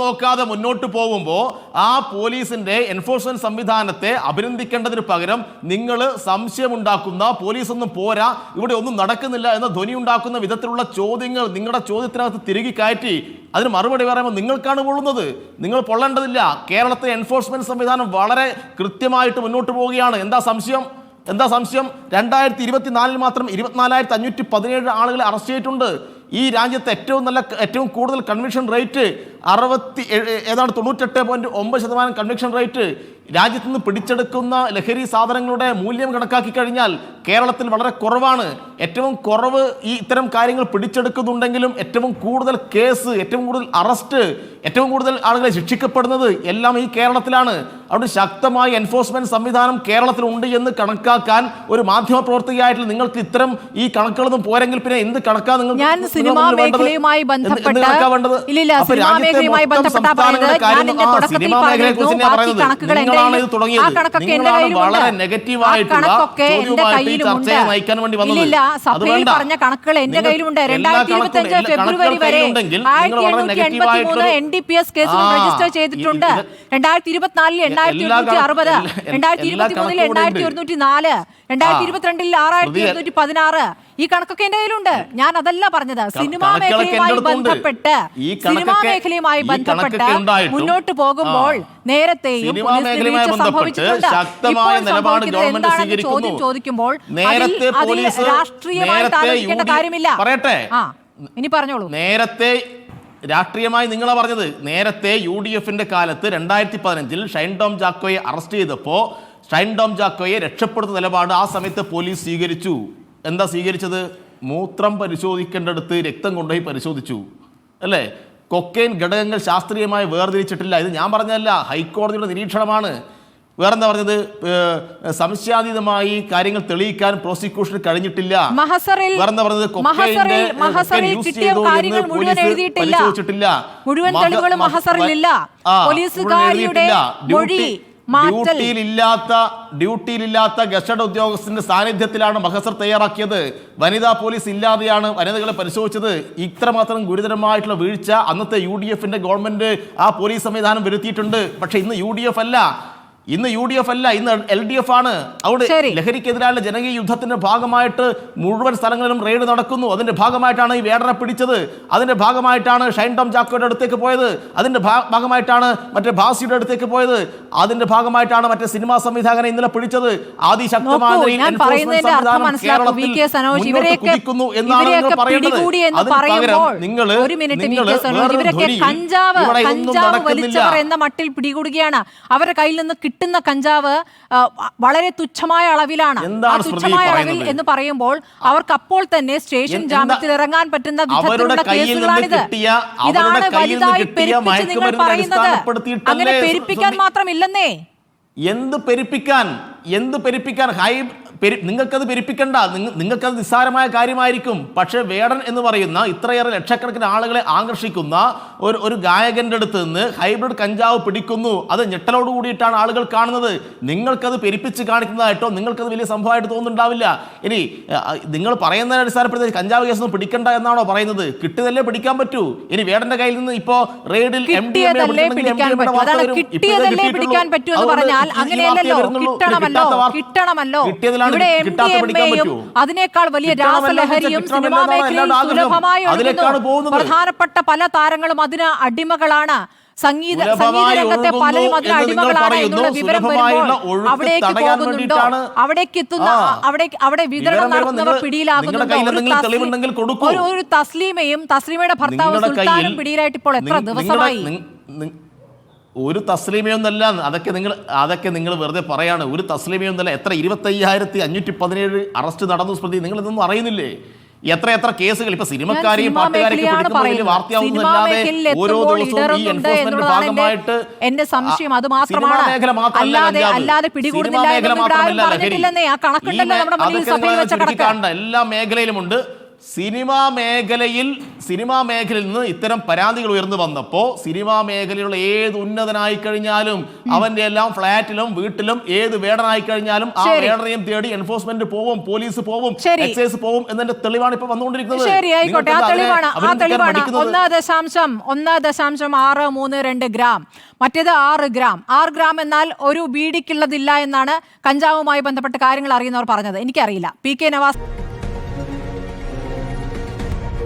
നോക്കാതെ മുന്നോട്ട് പോകുമ്പോൾ ആ പോലീസിന്റെ എൻഫോഴ്സ്മെന്റ് സംവിധാനത്തെ അഭിനന്ദിക്കേണ്ടതിന് പകരം നിങ്ങൾ സംശയമുണ്ടാക്കുന്ന പോലീസൊന്നും പോരാ, ഇവിടെ ഒന്നും നടക്കുന്നില്ല എന്ന ധ്വനി ഉണ്ടാക്കുന്ന വിധത്തിലുള്ള ചോദ്യങ്ങൾ നിങ്ങളുടെ ചോദ്യത്തിനകത്ത് തിരികെ കയറ്റി അതിന് മറുപടി പറയുമ്പോൾ നിങ്ങൾക്കാണ് പൊള്ളുന്നത്. നിങ്ങൾ പൊള്ളേണ്ടതില്ല. കേരളത്തിലെ എൻഫോഴ്സ്മെന്റ് സംവിധാനം വളരെ കൃത്യമായിട്ട് മുന്നോട്ട് പോവുകയാണ്. എന്താ സംശയം? 2024 മാത്രം 24,517 ആളുകളെ അറസ്റ്റ് ചെയ്തിട്ടുണ്ട്. ഈ രാജ്യത്തെ ഏറ്റവും കൂടുതൽ കൺവിക്ഷൻ റേറ്റ് 98.9% കൺവിക്ഷൻ റേറ്റ്. രാജ്യത്ത് നിന്ന് പിടിച്ചെടുക്കുന്ന ലഹരി സാധനങ്ങളുടെ മൂല്യം കണക്കാക്കി കഴിഞ്ഞാൽ കേരളത്തിൽ വളരെ കുറവാണ്. ഏറ്റവും കുറവ് ഈ ഇത്തരം കാര്യങ്ങൾ പിടിച്ചെടുക്കുന്നുണ്ടെങ്കിലും ഏറ്റവും കൂടുതൽ കേസ്, ഏറ്റവും കൂടുതൽ അറസ്റ്റ്, ഏറ്റവും കൂടുതൽ ആളുകളെ ശിക്ഷിക്കപ്പെടുന്നത് എല്ലാം ഈ കേരളത്തിലാണ്. അവിടെ ശക്തമായ എൻഫോഴ്സ്മെന്റ് സംവിധാനം കേരളത്തിലുണ്ട് എന്ന് കണക്കാക്കാൻ ഒരു മാധ്യമ പ്രവർത്തകയായിട്ടുള്ള നിങ്ങൾക്ക് ഇത്തരം ഈ കണക്കുകളൊന്നും പോരെങ്കിൽ പിന്നെ എന്ത് കണക്കാ നിങ്ങൾ സിനിമാ മേഖലയുമായി ബന്ധപ്പെട്ട പറഞ്ഞ കണക്കുകൾ എന്റെ കയ്യിലുണ്ട്. 2025 ഫെബ്രുവരി വരെ 1783 NDPS കേസുകൾ രജിസ്റ്റർ ചെയ്തിട്ടുണ്ട്. 2024 8,260, 2023 8,104, 2022 6,216, ഈ കണക്കൊക്കെ എന്റെ കയ്യിലുണ്ട്. ഞാൻ അതല്ല പറഞ്ഞത്. സിനിമാ മേഖലയുമായി ബന്ധപ്പെട്ട് മുന്നോട്ട് പോകുമ്പോൾ നേരത്തെയും സംഭവിച്ചിട്ടുണ്ട്. ചോദ്യം ചോദിക്കുമ്പോൾ രാഷ്ട്രീയമായി താലോചിക്കേണ്ട കാര്യമില്ല. ഇനി പറഞ്ഞോളൂ. നേരത്തെ രാഷ്ട്രീയമായി നിങ്ങളാ പറഞ്ഞത്. നേരത്തെ UDFന്റെ കാലത്ത് 2015 ഷൈൻ ടോം ചാക്കോയെ അറസ്റ്റ് ചെയ്തപ്പോൾ ഷൈൻ ടോം ചാക്കോയെ രക്ഷപ്പെടുത്തുന്ന നിലപാട് ആ സമയത്ത് പോലീസ് സ്വീകരിച്ചു. എന്താ സ്വീകരിച്ചത്? മൂത്രം പരിശോധിക്കേണ്ടടുത്ത് രക്തം കൊണ്ടുപോയി പരിശോധിച്ചു, അല്ലേ? കൊക്കൈൻ ഘടകങ്ങൾ ശാസ്ത്രീയമായി വേർതിരിച്ചിട്ടില്ല. ഇത് ഞാൻ പറഞ്ഞതല്ല, ഹൈക്കോടതിയുടെ നിരീക്ഷണമാണ്. വേറെന്താ പറഞ്ഞത്? സംശയാതീതമായി കാര്യങ്ങൾ തെളിയിക്കാൻ പ്രോസിക്യൂഷന് കഴിഞ്ഞിട്ടില്ല. വേറെന്താ പറഞ്ഞത്? ഡ്യൂട്ടിയിലില്ലാത്ത ഗസറ്റഡ് ഉദ്യോഗസ്ഥന്റെ സാന്നിധ്യത്തിലാണ് മഹസർ തയ്യാറാക്കിയത്. വനിതാ പോലീസ് ഇല്ലാതെയാണ് വനിതകളെ പരിശോധിച്ചത്. ഇത്രമാത്രം ഗുരുതരമായിട്ടുള്ള വീഴ്ച അന്നത്തെ UDFന്റെ ഗവൺമെന്റ് ആ പോലീസ് സംവിധാനം വരുത്തിയിട്ടുണ്ട്. പക്ഷെ ഇന്ന് UDF അല്ല, ഇന്ന് LDF ആണ്. അവിടെ ലഹരിക്കെതിരായ ജനകീയ യുദ്ധത്തിന്റെ ഭാഗമായിട്ട് മുഴുവൻ സ്ഥലങ്ങളിലും റെയ്ഡ് നടക്കുന്നു. അതിന്റെ ഭാഗമായിട്ടാണ് ഈ വേടനെ പിടിച്ചത്. അതിന്റെ ഭാഗമായിട്ടാണ് ഷൈൻ ടോം ചാക്കോയുടെ അടുത്തേക്ക് പോയത്. അതിന്റെ ഭാഗമായിട്ടാണ് മറ്റേ ഭാസിയുടെ അടുത്തേക്ക് പോയത്. അതിന്റെ ഭാഗമായിട്ടാണ് മറ്റേ സിനിമാ സംവിധായകനെ ഇന്നലെ പിടിച്ചത്. അതിശക്തമായ കുതിക്കുന്നു എന്നാണ് നിങ്ങൾ പറയേണ്ടത്. എന്ന മട്ടിൽ പിടികൂടുകയാണ്. അവരുടെ കയ്യിൽ നിന്ന് കിട്ടുന്ന കഞ്ചാവ് വളരെ തുച്ഛമായ അളവിലാണ്. തുച്ഛമായ അളവിൽ എന്ന് പറയുമ്പോൾ അവർക്ക് അപ്പോൾ തന്നെ സ്റ്റേഷൻ ജാമ്യത്തിൽ ഇറങ്ങാൻ പറ്റുന്ന വിധത്തിലുള്ള കേസുകളാണിത്. ഇതാണ് വലുതായി പെരുപ്പിച്ച് നിങ്ങൾ പറയുന്നത്. അങ്ങനെ പെരുപ്പിക്കാൻ മാത്രമില്ലെന്നേ. എന്ത് പെരുപ്പിക്കാൻ? നിങ്ങൾക്കത് പെരുപ്പിക്കണ്ട, നിങ്ങൾക്കത് നിസ്സാരമായ കാര്യമായിരിക്കും. പക്ഷേ വേടൻ എന്ന് പറയുന്ന ഇത്രയേറെ ലക്ഷക്കണക്കിന് ആളുകളെ ആകർഷിക്കുന്ന ഒരു ഗായകന്റെ അടുത്ത് നിന്ന് ഹൈബ്രിഡ് കഞ്ചാവ് പിടിക്കുന്നു. അത് ഞെട്ടലോട് കൂടിയിട്ടാണ് ആളുകൾ കാണുന്നത്. നിങ്ങൾക്കത് പെരുപ്പിച്ച് കാണിക്കുന്നതായിട്ടോ നിങ്ങൾക്കത് വലിയ സംഭവമായിട്ട് തോന്നുന്നുണ്ടാവില്ല. ഇനി നിങ്ങൾ പറയുന്നതിനെ അടിസ്ഥാനപ്പെടുത്തി കഞ്ചാവ് കേസൊന്നും പിടിക്കണ്ട എന്നാണോ പറയുന്നത്? കിട്ടിയതല്ലേ പിടിക്കാൻ പറ്റൂ. ഇനി വേടന്റെ കയ്യിൽ നിന്ന് ഇപ്പോ റെയ്ഡിൽ അതിനേക്കാൾ വലിയ രാസലഹരിയും സിനിമാ മേഖലയിൽ സുലഭമായി പ്രധാനപ്പെട്ട പല താരങ്ങളും അതിന് അടിമകളാണ്. സംഗീത രംഗത്തെ പലരും അതിന് അടിമകളാണ് എന്നുള്ള വിവരം വരുമ്പോൾ അവിടേക്ക് പോകുന്നുണ്ടോ? അവിടേക്ക് എത്തുന്ന അവിടെ വിതരണം നടത്തുന്നവർ പിടിയിലാകുന്നുണ്ടോ? ഒരു തസ്ലീമയുടെ ഭർത്താവ് സുൽത്താനും പിടിയിലായിട്ട് ഇപ്പോൾ എത്ര ദിവസമായി? ഒരു തസ്ലീമയൊന്നല്ല. അതൊക്കെ നിങ്ങൾ വെറുതെ പറയാണ്. ഒരു തസ്ലീമയൊന്നല്ല. എത്ര 25,517 അറസ്റ്റ് നടന്നു സ്മൃതി. നിങ്ങൾ ഇതൊന്നും അറിയുന്നില്ലേ? എത്ര കേസുകൾ ഇപ്പൊ സിനിമക്കാരെയും പാട്ടുകാരെയൊക്കെ പിടിക്കുന്നതിൽ വാർത്തയാവുന്നതല്ലാതെ ഓരോ ദിവസവും ഈ എൻഫോഴ്സ്മെന്റ് ഭാഗമായിട്ട് എന്റെ സംശയം അത് മാത്രമാണ്. അല്ലാതെ പിടികൂടുന്നില്ല എല്ലാ മേഖലയിലുമുണ്ട്. സിനിമാ മേഖലയിൽ നിന്ന് ഇത്തരം പരാതികൾ ഉയർന്നു വന്നപ്പോൾ സിനിമാ മേഖലയിലുള്ള ഏത് ഉന്നതനായി കഴിഞ്ഞാലും അവന്റെ എല്ലാം ഫ്ളാറ്റിലും വീട്ടിലും ഏത് വേടനായി കഴിഞ്ഞാലും ആ വേടനെയും തേടി എൻഫോഴ്സ്മെന്റ് പോവും, പോലീസ് പോവും, എക്സൈസ് പോവും എന്നതിന്റെ തെളിവാണ് ഇപ്പൊ വന്നുകൊണ്ടിരിക്കുന്നത്. 1.632 ഗ്രാം, മറ്റേത് 6 ഗ്രാം. 6 ഗ്രാം എന്നാൽ ഒരു ബീഡിക്കുള്ളതില്ല എന്നാണ് കഞ്ചാവുമായി ബന്ധപ്പെട്ട കാര്യങ്ങൾ അറിയുന്നവർ പറഞ്ഞത്. എനിക്കറിയില്ല. PK നവാസ്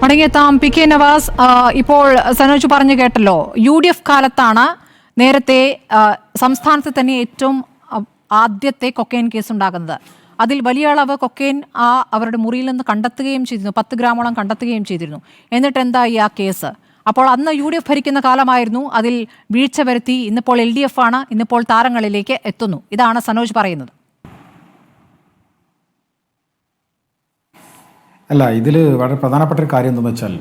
മടങ്ങിയെത്താം. PK നവാസ്, ഇപ്പോൾ സനോജ് പറഞ്ഞു കേട്ടല്ലോ, UDF കാലത്താണ് നേരത്തെ സംസ്ഥാനത്ത് തന്നെ ഏറ്റവും ആദ്യത്തെ കൊക്കൈൻ കേസ് ഉണ്ടാകുന്നത്. അതിൽ വലിയ അളവ് കൊക്കൈൻ അവരുടെ മുറിയിൽ നിന്ന് കണ്ടെത്തുകയും ചെയ്തിരുന്നു. 10 ഗ്രാമോളം കണ്ടെത്തുകയും ചെയ്തിരുന്നു. എന്നിട്ട് എന്തായി ആ കേസ്? അപ്പോൾ അന്ന് UDF ഭരിക്കുന്ന കാലമായിരുന്നു. അതിൽ വീഴ്ച വരുത്തി. ഇന്നിപ്പോൾ LDF ആണ്. ഇന്നിപ്പോൾ താരങ്ങളിലേക്ക് എത്തുന്നു. ഇതാണ് സനോജ് പറയുന്നത്. അല്ല, ഇതിൽ വളരെ പ്രധാനപ്പെട്ട ഒരു കാര്യം എന്തെന്ന് വെച്ചാൽ,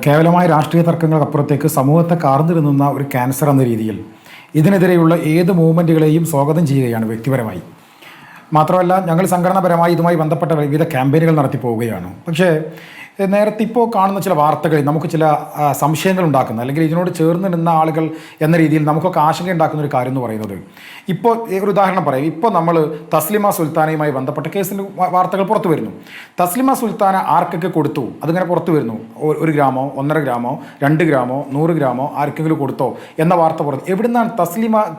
കേവലമായ രാഷ്ട്രീയ തർക്കങ്ങൾക്കപ്പുറത്തേക്ക് സമൂഹത്തെ കാർന്നിരുന്ന ഒരു ക്യാൻസർ എന്ന രീതിയിൽ ഇതിനെതിരെയുള്ള ഏത് മൂവ്മെൻറ്റുകളെയും സ്വാഗതം ചെയ്യുകയാണ് വ്യക്തിപരമായി. മാത്രമല്ല, ഞങ്ങൾ സംഘടനാപരമായി ഇതുമായി ബന്ധപ്പെട്ട വിവിധ ക്യാമ്പയിനുകൾ നടത്തി പോവുകയാണ്. പക്ഷേ നേരത്തെ ഇപ്പോൾ കാണുന്ന ചില വാർത്തകളിൽ നമുക്ക് ചില സംശയങ്ങൾ ഉണ്ടാക്കുന്ന, അല്ലെങ്കിൽ ഇതിനോട് ചേർന്ന് നിന്ന ആളുകൾ എന്ന രീതിയിൽ നമുക്കൊക്കെ ആശങ്ക ഉണ്ടാക്കുന്ന ഒരു കാര്യം എന്ന് പറയുന്നത്, ഇപ്പോൾ ഒരു ഉദാഹരണം പറയാം. ഇപ്പോൾ നമ്മൾ തസ്ലിമ സുൽത്താനയുമായി ബന്ധപ്പെട്ട കേസിൻ്റെ വാർത്തകൾ പുറത്തു വരുന്നു. തസ്ലിമ സുൽത്താന ആർക്കൊക്കെ കൊടുത്തു അതിങ്ങനെ പുറത്തു വരുന്നു. 1 ഗ്രാമോ 1.5 ഗ്രാമോ 2 ഗ്രാമോ 100 ഗ്രാമോ ആർക്കെങ്കിലും കൊടുത്തോ എന്ന വാർത്ത പുറത്ത്. എവിടുന്നാണ്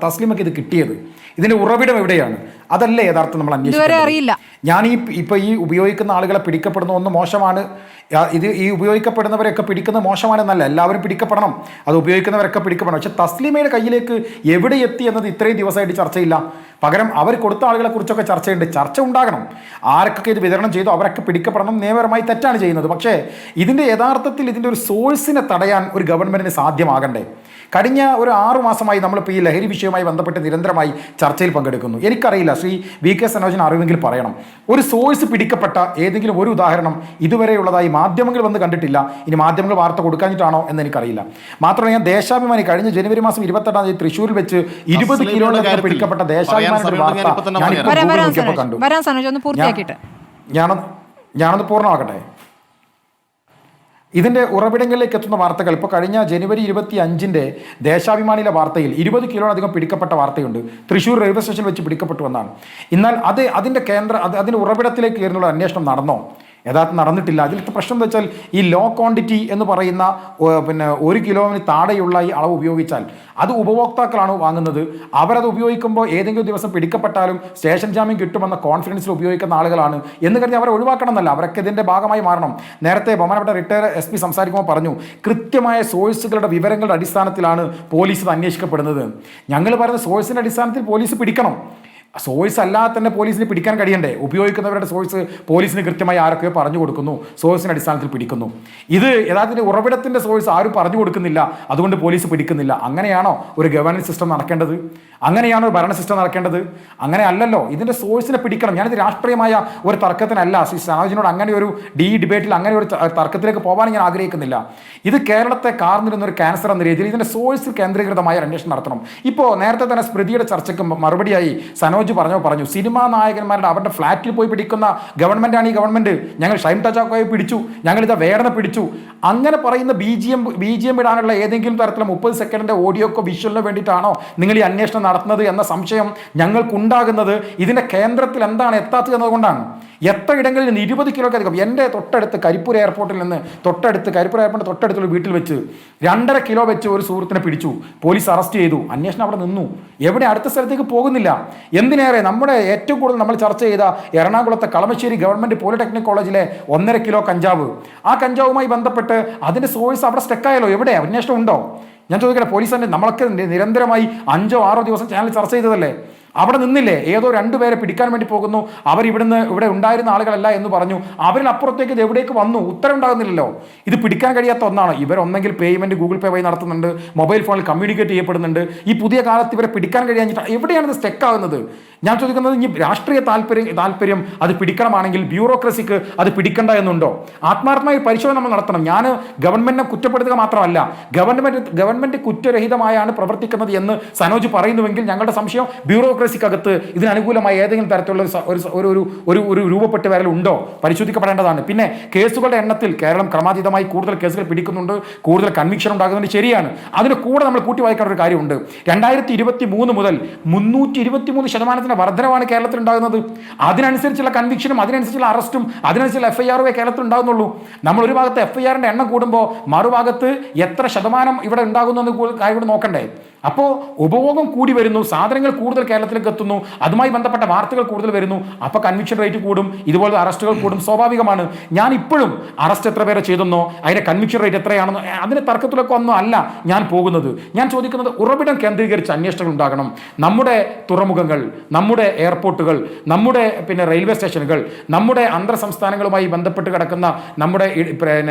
തസ്ലിമക്ക് ഇത് കിട്ടിയത്? ഇതിൻ്റെ ഉറവിടം എവിടെയാണ്? അതല്ലേ യഥാർത്ഥം നമ്മൾ അന്വേഷിക്കുന്നത്. ഞാൻ ഇപ്പോൾ ഈ ഉപയോഗിക്കുന്ന ആളുകളെ പിടിക്കപ്പെടുന്ന ഒന്ന് മോശമാണ്, ഇത് ഈ ഉപയോഗിക്കപ്പെടുന്നവരെയൊക്കെ പിടിക്കുന്നത് മോശമാണെന്നല്ല, എല്ലാവരും പിടിക്കപ്പെടണം, അത് ഉപയോഗിക്കുന്നവരൊക്കെ പിടിക്കപ്പെടണം. പക്ഷെ തസ്ലീമയുടെ കയ്യിലേക്ക് എവിടെ എത്തി എന്നത് ഇത്രയും ദിവസമായിട്ട് ചർച്ചയില്ല. പകരം അവർ കൊടുത്ത ആളുകളെ കുറിച്ചൊക്കെ ചർച്ചയുണ്ട്, ചർച്ച ഉണ്ടാകണം. ആരൊക്കെ ഇത് വിതരണം ചെയ്തു അവരൊക്കെ പിടിക്കപ്പെടണം, നിയമപരമായി തെറ്റാണ് ചെയ്യുന്നത്. പക്ഷേ ഇതിൻ്റെ യഥാർത്ഥത്തിൽ ഇതിൻ്റെ ഒരു സോഴ്സിനെ തടയാൻ ഒരു ഗവൺമെൻറ്റിന് സാധ്യമാകണ്ടേ? കഴിഞ്ഞ ഒരു 6 മാസമായി നമ്മളിപ്പോൾ ഈ ലഹരി വിഷയവുമായി ബന്ധപ്പെട്ട് നിരന്തരമായി ചർച്ചയിൽ പങ്കെടുക്കുന്നു. എനിക്കറിയില്ല, ശ്രീ വി കെ സനോജിന് അറിവെങ്കിൽ പറയണം. ഒരു സോഴ്സ് പിടിക്കപ്പെട്ട ഏതെങ്കിലും ഒരു ഉദാഹരണം ഇതുവരെയുള്ളതായി മാധ്യമങ്ങൾ വന്ന് കണ്ടിട്ടില്ല. ഇനി മാധ്യമങ്ങൾ വാർത്ത കൊടുക്കാഞ്ഞിട്ടാണോ എന്ന് എനിക്കറിയില്ല. മാത്രമല്ല, ഞാൻ ദേശാഭിമാനി കഴിഞ്ഞ ജനുവരി മാസം 28-ാം തീയതി തൃശ്ശൂരിൽ വെച്ച് 20 കിലോമീറ്റർ പിടിക്കപ്പെട്ട ദേശാഭിമാനിയുടെ വാർത്ത കണ്ടു. ഞാനൊന്ന് പൂർണ്ണമാക്കട്ടെ. ഇതിൻ്റെ ഉറവിടങ്ങളിലേക്ക് എത്തുന്ന വാർത്തകൾ ഇപ്പോൾ കഴിഞ്ഞ ജനുവരി 25 ദേശാഭിമാനിയിലെ വാർത്തയിൽ 20 കിലോയിലധികം പിടിക്കപ്പെട്ട വാർത്തയുണ്ട്. തൃശ്ശൂർ റെയിൽവേ സ്റ്റേഷനിൽ വെച്ച് പിടിക്കപ്പെട്ടു എന്നാണ്. എന്നാൽ അതിൻ്റെ ഉറവിടത്തിലേക്ക് കയറുന്നുള്ള അന്വേഷണം നടന്നോ? യഥാർത്ഥം നടന്നിട്ടില്ല. അതിലത്തെ പ്രശ്നം എന്താ വെച്ചാൽ ഈ ലോ ക്വാണ്ടിറ്റി എന്ന് പറയുന്ന 1 കിലോന് താഴെയുള്ള ഈ അളവ് ഉപയോഗിച്ചാൽ അത് ഉപഭോക്താക്കളാണ് വാങ്ങുന്നത്. അവരത് ഉപയോഗിക്കുമ്പോൾ ഏതെങ്കിലും ദിവസം പിടിക്കപ്പെട്ടാലും സ്റ്റേഷൻ ജാമ്യം കിട്ടുമെന്ന കോൺഫിഡൻസിൽ ഉപയോഗിക്കുന്ന ആളുകളാണ് എന്ന് കരുതി അവരെ ഒഴിവാക്കണം എന്നല്ല, അവരൊക്കെ ഇതിൻ്റെ ഭാഗമായി മാറണം. നേരത്തെ ബഹുമാനപ്പെട്ട റിട്ടയർ SP സംസാരിക്കുമ്പോൾ പറഞ്ഞു, കൃത്യമായ സോഴ്സുകളുടെ വിവരങ്ങളുടെ അടിസ്ഥാനത്തിലാണ് പോലീസ് ഇത് അന്വേഷിക്കപ്പെടുന്നത്. ഞങ്ങൾ പറയുന്ന സോഴ്സിൻ്റെ അടിസ്ഥാനത്തിൽ പോലീസ് പിടിക്കണം. സോഴ്സ് അല്ലാതെ തന്നെ പോലീസിന് പിടിക്കാൻ കഴിയണ്ടേ? ഉപയോഗിക്കുന്നവരുടെ സോഴ്സ് പോലീസിന് കൃത്യമായി ആരൊക്കെയോ പറഞ്ഞു കൊടുക്കുന്നു, സോഴ്സിൻ്റെ അടിസ്ഥാനത്തിൽ പിടിക്കുന്നു. ഇത് യഥാർത്ഥത്തിൽ ഉറവിടത്തിൻ്റെ സോഴ്സ് ആരും പറഞ്ഞു കൊടുക്കുന്നില്ല, അതുകൊണ്ട് പോലീസ് പിടിക്കുന്നില്ല. അങ്ങനെയാണോ ഒരു ഗവേണൻസ് സിസ്റ്റം നടക്കേണ്ടത്? അങ്ങനെയാണോ ഒരു ഭരണ സിസ്റ്റം നടക്കേണ്ടത്? അങ്ങനെ അല്ലല്ലോ. ഇതിൻ്റെ സോഴ്സിനെ പിടിക്കണം. ഞാനിത് രാഷ്ട്രീയമായ ഒരു തർക്കത്തിനല്ല, ശ്രീ സനോജിനോട് അങ്ങനെ ഒരു ഡിബേറ്റിൽ അങ്ങനെ ഒരു തർക്കത്തിലേക്ക് പോകാൻ ഞാൻ ആഗ്രഹിക്കുന്നില്ല. ഇത് കേരളത്തെ കാർന്നിരുന്ന ഒരു ക്യാൻസർ എന്ന രീതിയിൽ ഇതിൻ്റെ സോഴ്സ് കേന്ദ്രീകൃതമായ അന്വേഷണം നടത്തണം. ഇപ്പോൾ നേരത്തെ തന്നെ സ്മൃതിയുടെ ചർച്ചയ്ക്ക് മറുപടിയായി സനോജ് പറഞ്ഞു സിനിമാ നായകന്മാരുടെ അവരുടെ ഫ്ലാറ്റിൽ പോയി പിടിക്കുന്ന ഗവൺമെൻറ്റാണ് ഈ ഗവൺമെൻറ്. ഞങ്ങൾ ഷൈം ടച്ചാക്കോയെ പിടിച്ചു, ഞങ്ങളിത് വേടനെ പിടിച്ചു, അങ്ങനെ പറയുന്ന BGM ഇടാനുള്ള ഏതെങ്കിലും തരത്തിലുള്ള 30 സെക്കൻഡിൻ്റെ ഓഡിയോക്കോ വിഷ്വലിനോ വേണ്ടിയിട്ടാണോ നിങ്ങൾ ഈ അന്വേഷണം നടത്തുന്നത് എന്ന സംശയം ഞങ്ങൾക്കുണ്ടാകുന്നത് ഇതിൻ്റെ കേന്ദ്രത്തിൽ എന്താണ് എത്താത്തത് എന്നതുകൊണ്ടാണ്. എത്ര ഇടങ്ങളിൽ നിന്ന് 20 കിലോക്കധികം എൻ്റെ തൊട്ടടുത്ത് കരിപ്പൂർ എയർപോർട്ടിൽ നിന്ന് കരിപ്പൂർ എയർപോർട്ടിൻ്റെ തൊട്ടടുത്തുള്ള വീട്ടിൽ വെച്ച് 2.5 കിലോ വെച്ച് ഒരു സുഹൃത്തിനെ പിടിച്ചു, പോലീസ് അറസ്റ്റ് ചെയ്തു, അന്വേഷണം അവിടെ നിന്നു, എവിടെ അടുത്ത സ്ഥലത്തേക്ക് പോകുന്നില്ല. എന്തിനേറെ നമ്മുടെ ഏറ്റവും കൂടുതൽ നമ്മൾ ചർച്ച ചെയ്ത എറണാകുളത്തെ കളമശ്ശേരി ഗവൺമെൻറ് പോളിടെക്നിക് കോളേജിലെ 1.5 കിലോ കഞ്ചാവ്, ആ കഞ്ചാവുമായി ബന്ധപ്പെട്ട് അതിൻ്റെ സോഴ്സ് അവിടെ സ്റ്റക്കായാലോ? എവിടെ അന്വേഷണം ഉണ്ടോ? ഞാൻ ചോദിക്കട്ടെ, പോലീസ് തന്നെ നമ്മളൊക്കെ നിരന്തരമായി 5-6 ദിവസം ചാനൽ ചർച്ച ചെയ്തതല്ലേ? അവിടെ നിന്നില്ലേ? ഏതോ 2 പേരെ പിടിക്കാൻ വേണ്ടി പോകുന്നു, ഇവിടെ ഉണ്ടായിരുന്ന ആളുകളല്ല എന്ന് പറഞ്ഞു, അവരിലപ്പുറത്തേക്ക് ഇത് എവിടേക്ക് വന്നു? ഉത്തരം ഉണ്ടാകുന്നില്ലല്ലോ. ഇത് പിടിക്കാൻ കഴിയാത്ത ഒന്നാണ്. ഇവരൊന്നെങ്കിൽ പേയ്മെൻറ്റ് ഗൂഗിൾ പേ വഴി നടത്തുന്നുണ്ട്, മൊബൈൽ ഫോണിൽ കമ്മ്യൂണിക്കേറ്റ് ചെയ്യപ്പെടുന്നുണ്ട്. ഈ പുതിയ കാലത്ത് ഇവരെ പിടിക്കാൻ കഴിയാഞ്ഞിട്ട് എവിടെയാണ് ഇത് സ്റ്റെക്കാകുന്നത്? ഞാൻ ചോദിക്കുന്നത്, ഇനി രാഷ്ട്രീയ താല്പര്യം അത് പിടിക്കണമാണെങ്കിൽ ബ്യൂറോക്രസിക്ക് അത് പിടിക്കണ്ട എന്നുണ്ടോ? ആത്മാർത്ഥമായ പരിശോധന നമ്മൾ നടത്തണം. ഞാൻ ഗവൺമെന്റിനെ കുറ്റപ്പെടുത്തുക മാത്രമല്ല, ഗവൺമെന്റ് കുറ്റരഹിതമായാണ് പ്രവർത്തിക്കുന്നത് എന്ന് സനോജ് പറയുന്നുവെങ്കിൽ ഞങ്ങളുടെ സംശയം ബ്യൂറോക്രസിക്കകത്ത് ഇതിനനുകൂലമായ ഏതെങ്കിലും തരത്തിലുള്ള ഒരു രൂപപ്പെട്ട് വരലുണ്ടോ പരിശോധിക്കപ്പെടേണ്ടതാണ്. പിന്നെ കേസുകളുടെ എണ്ണത്തിൽ കേരളം ക്രമാതീതമായി കൂടുതൽ കേസുകൾ പിടിക്കുന്നുണ്ട്, കൂടുതൽ കൺവിക്ഷൻ ഉണ്ടാകുന്നുണ്ട്, ശരിയാണ്. അതിന് കൂടെ നമ്മൾ കൂട്ടി വായിക്കേണ്ട ഒരു കാര്യമുണ്ട്. 2023 മുതൽ 323% വർധനവാണ് കേരളത്തിൽ ഉണ്ടാകുന്നത്. അതിനനുസരിച്ചുള്ള കൺവിക്ഷനും അതിനനുസരിച്ചുള്ള അറസ്റ്റും അതിനനുസരിച്ചുള്ള FIR കേരളത്തിൽ ഉണ്ടാകുന്നുള്ളൂ. നമ്മൾ ഒരു ഭാഗത്ത് FIR-ന്റെ എണ്ണം കൂടുമ്പോൾ മറുഭാഗത്ത് എത്ര ശതമാനം ഇവിടെ ഉണ്ടാകുന്നു എന്ന് കാര്യം കൂടി നോക്കണ്ടേ? അപ്പോൾ ഉപഭോഗം കൂടി വരുന്നു, സാധനങ്ങൾ കൂടുതൽ കേരളത്തിലേക്ക് എത്തുന്നു, അതുമായി ബന്ധപ്പെട്ട വാർത്തകൾ കൂടുതൽ വരുന്നു, അപ്പോൾ കൺവിക്ഷൻ റേറ്റ് കൂടും, ഇതുപോലെ അറസ്റ്റുകൾ കൂടും, സ്വാഭാവികമാണ്. ഞാൻ ഇപ്പോഴും അറസ്റ്റ് എത്ര പേരെ ചെയ്തെന്നോ അതിൻ്റെ കൺവിക്ഷൻ റേറ്റ് എത്രയാണെന്നോ അതിന് തർക്കത്തിലൊക്കെ ഒന്നും അല്ല ഞാൻ പോകുന്നത്. ഞാൻ ചോദിക്കുന്നത് ഉറവിടം കേന്ദ്രീകരിച്ച് അന്വേഷണങ്ങൾ ഉണ്ടാകണം. നമ്മുടെ തുറമുഖങ്ങൾ, നമ്മുടെ എയർപോർട്ടുകൾ, നമ്മുടെ റെയിൽവേ സ്റ്റേഷനുകൾ, നമ്മുടെ അന്തർ സംസ്ഥാനങ്ങളുമായി ബന്ധപ്പെട്ട് കിടക്കുന്ന നമ്മുടെ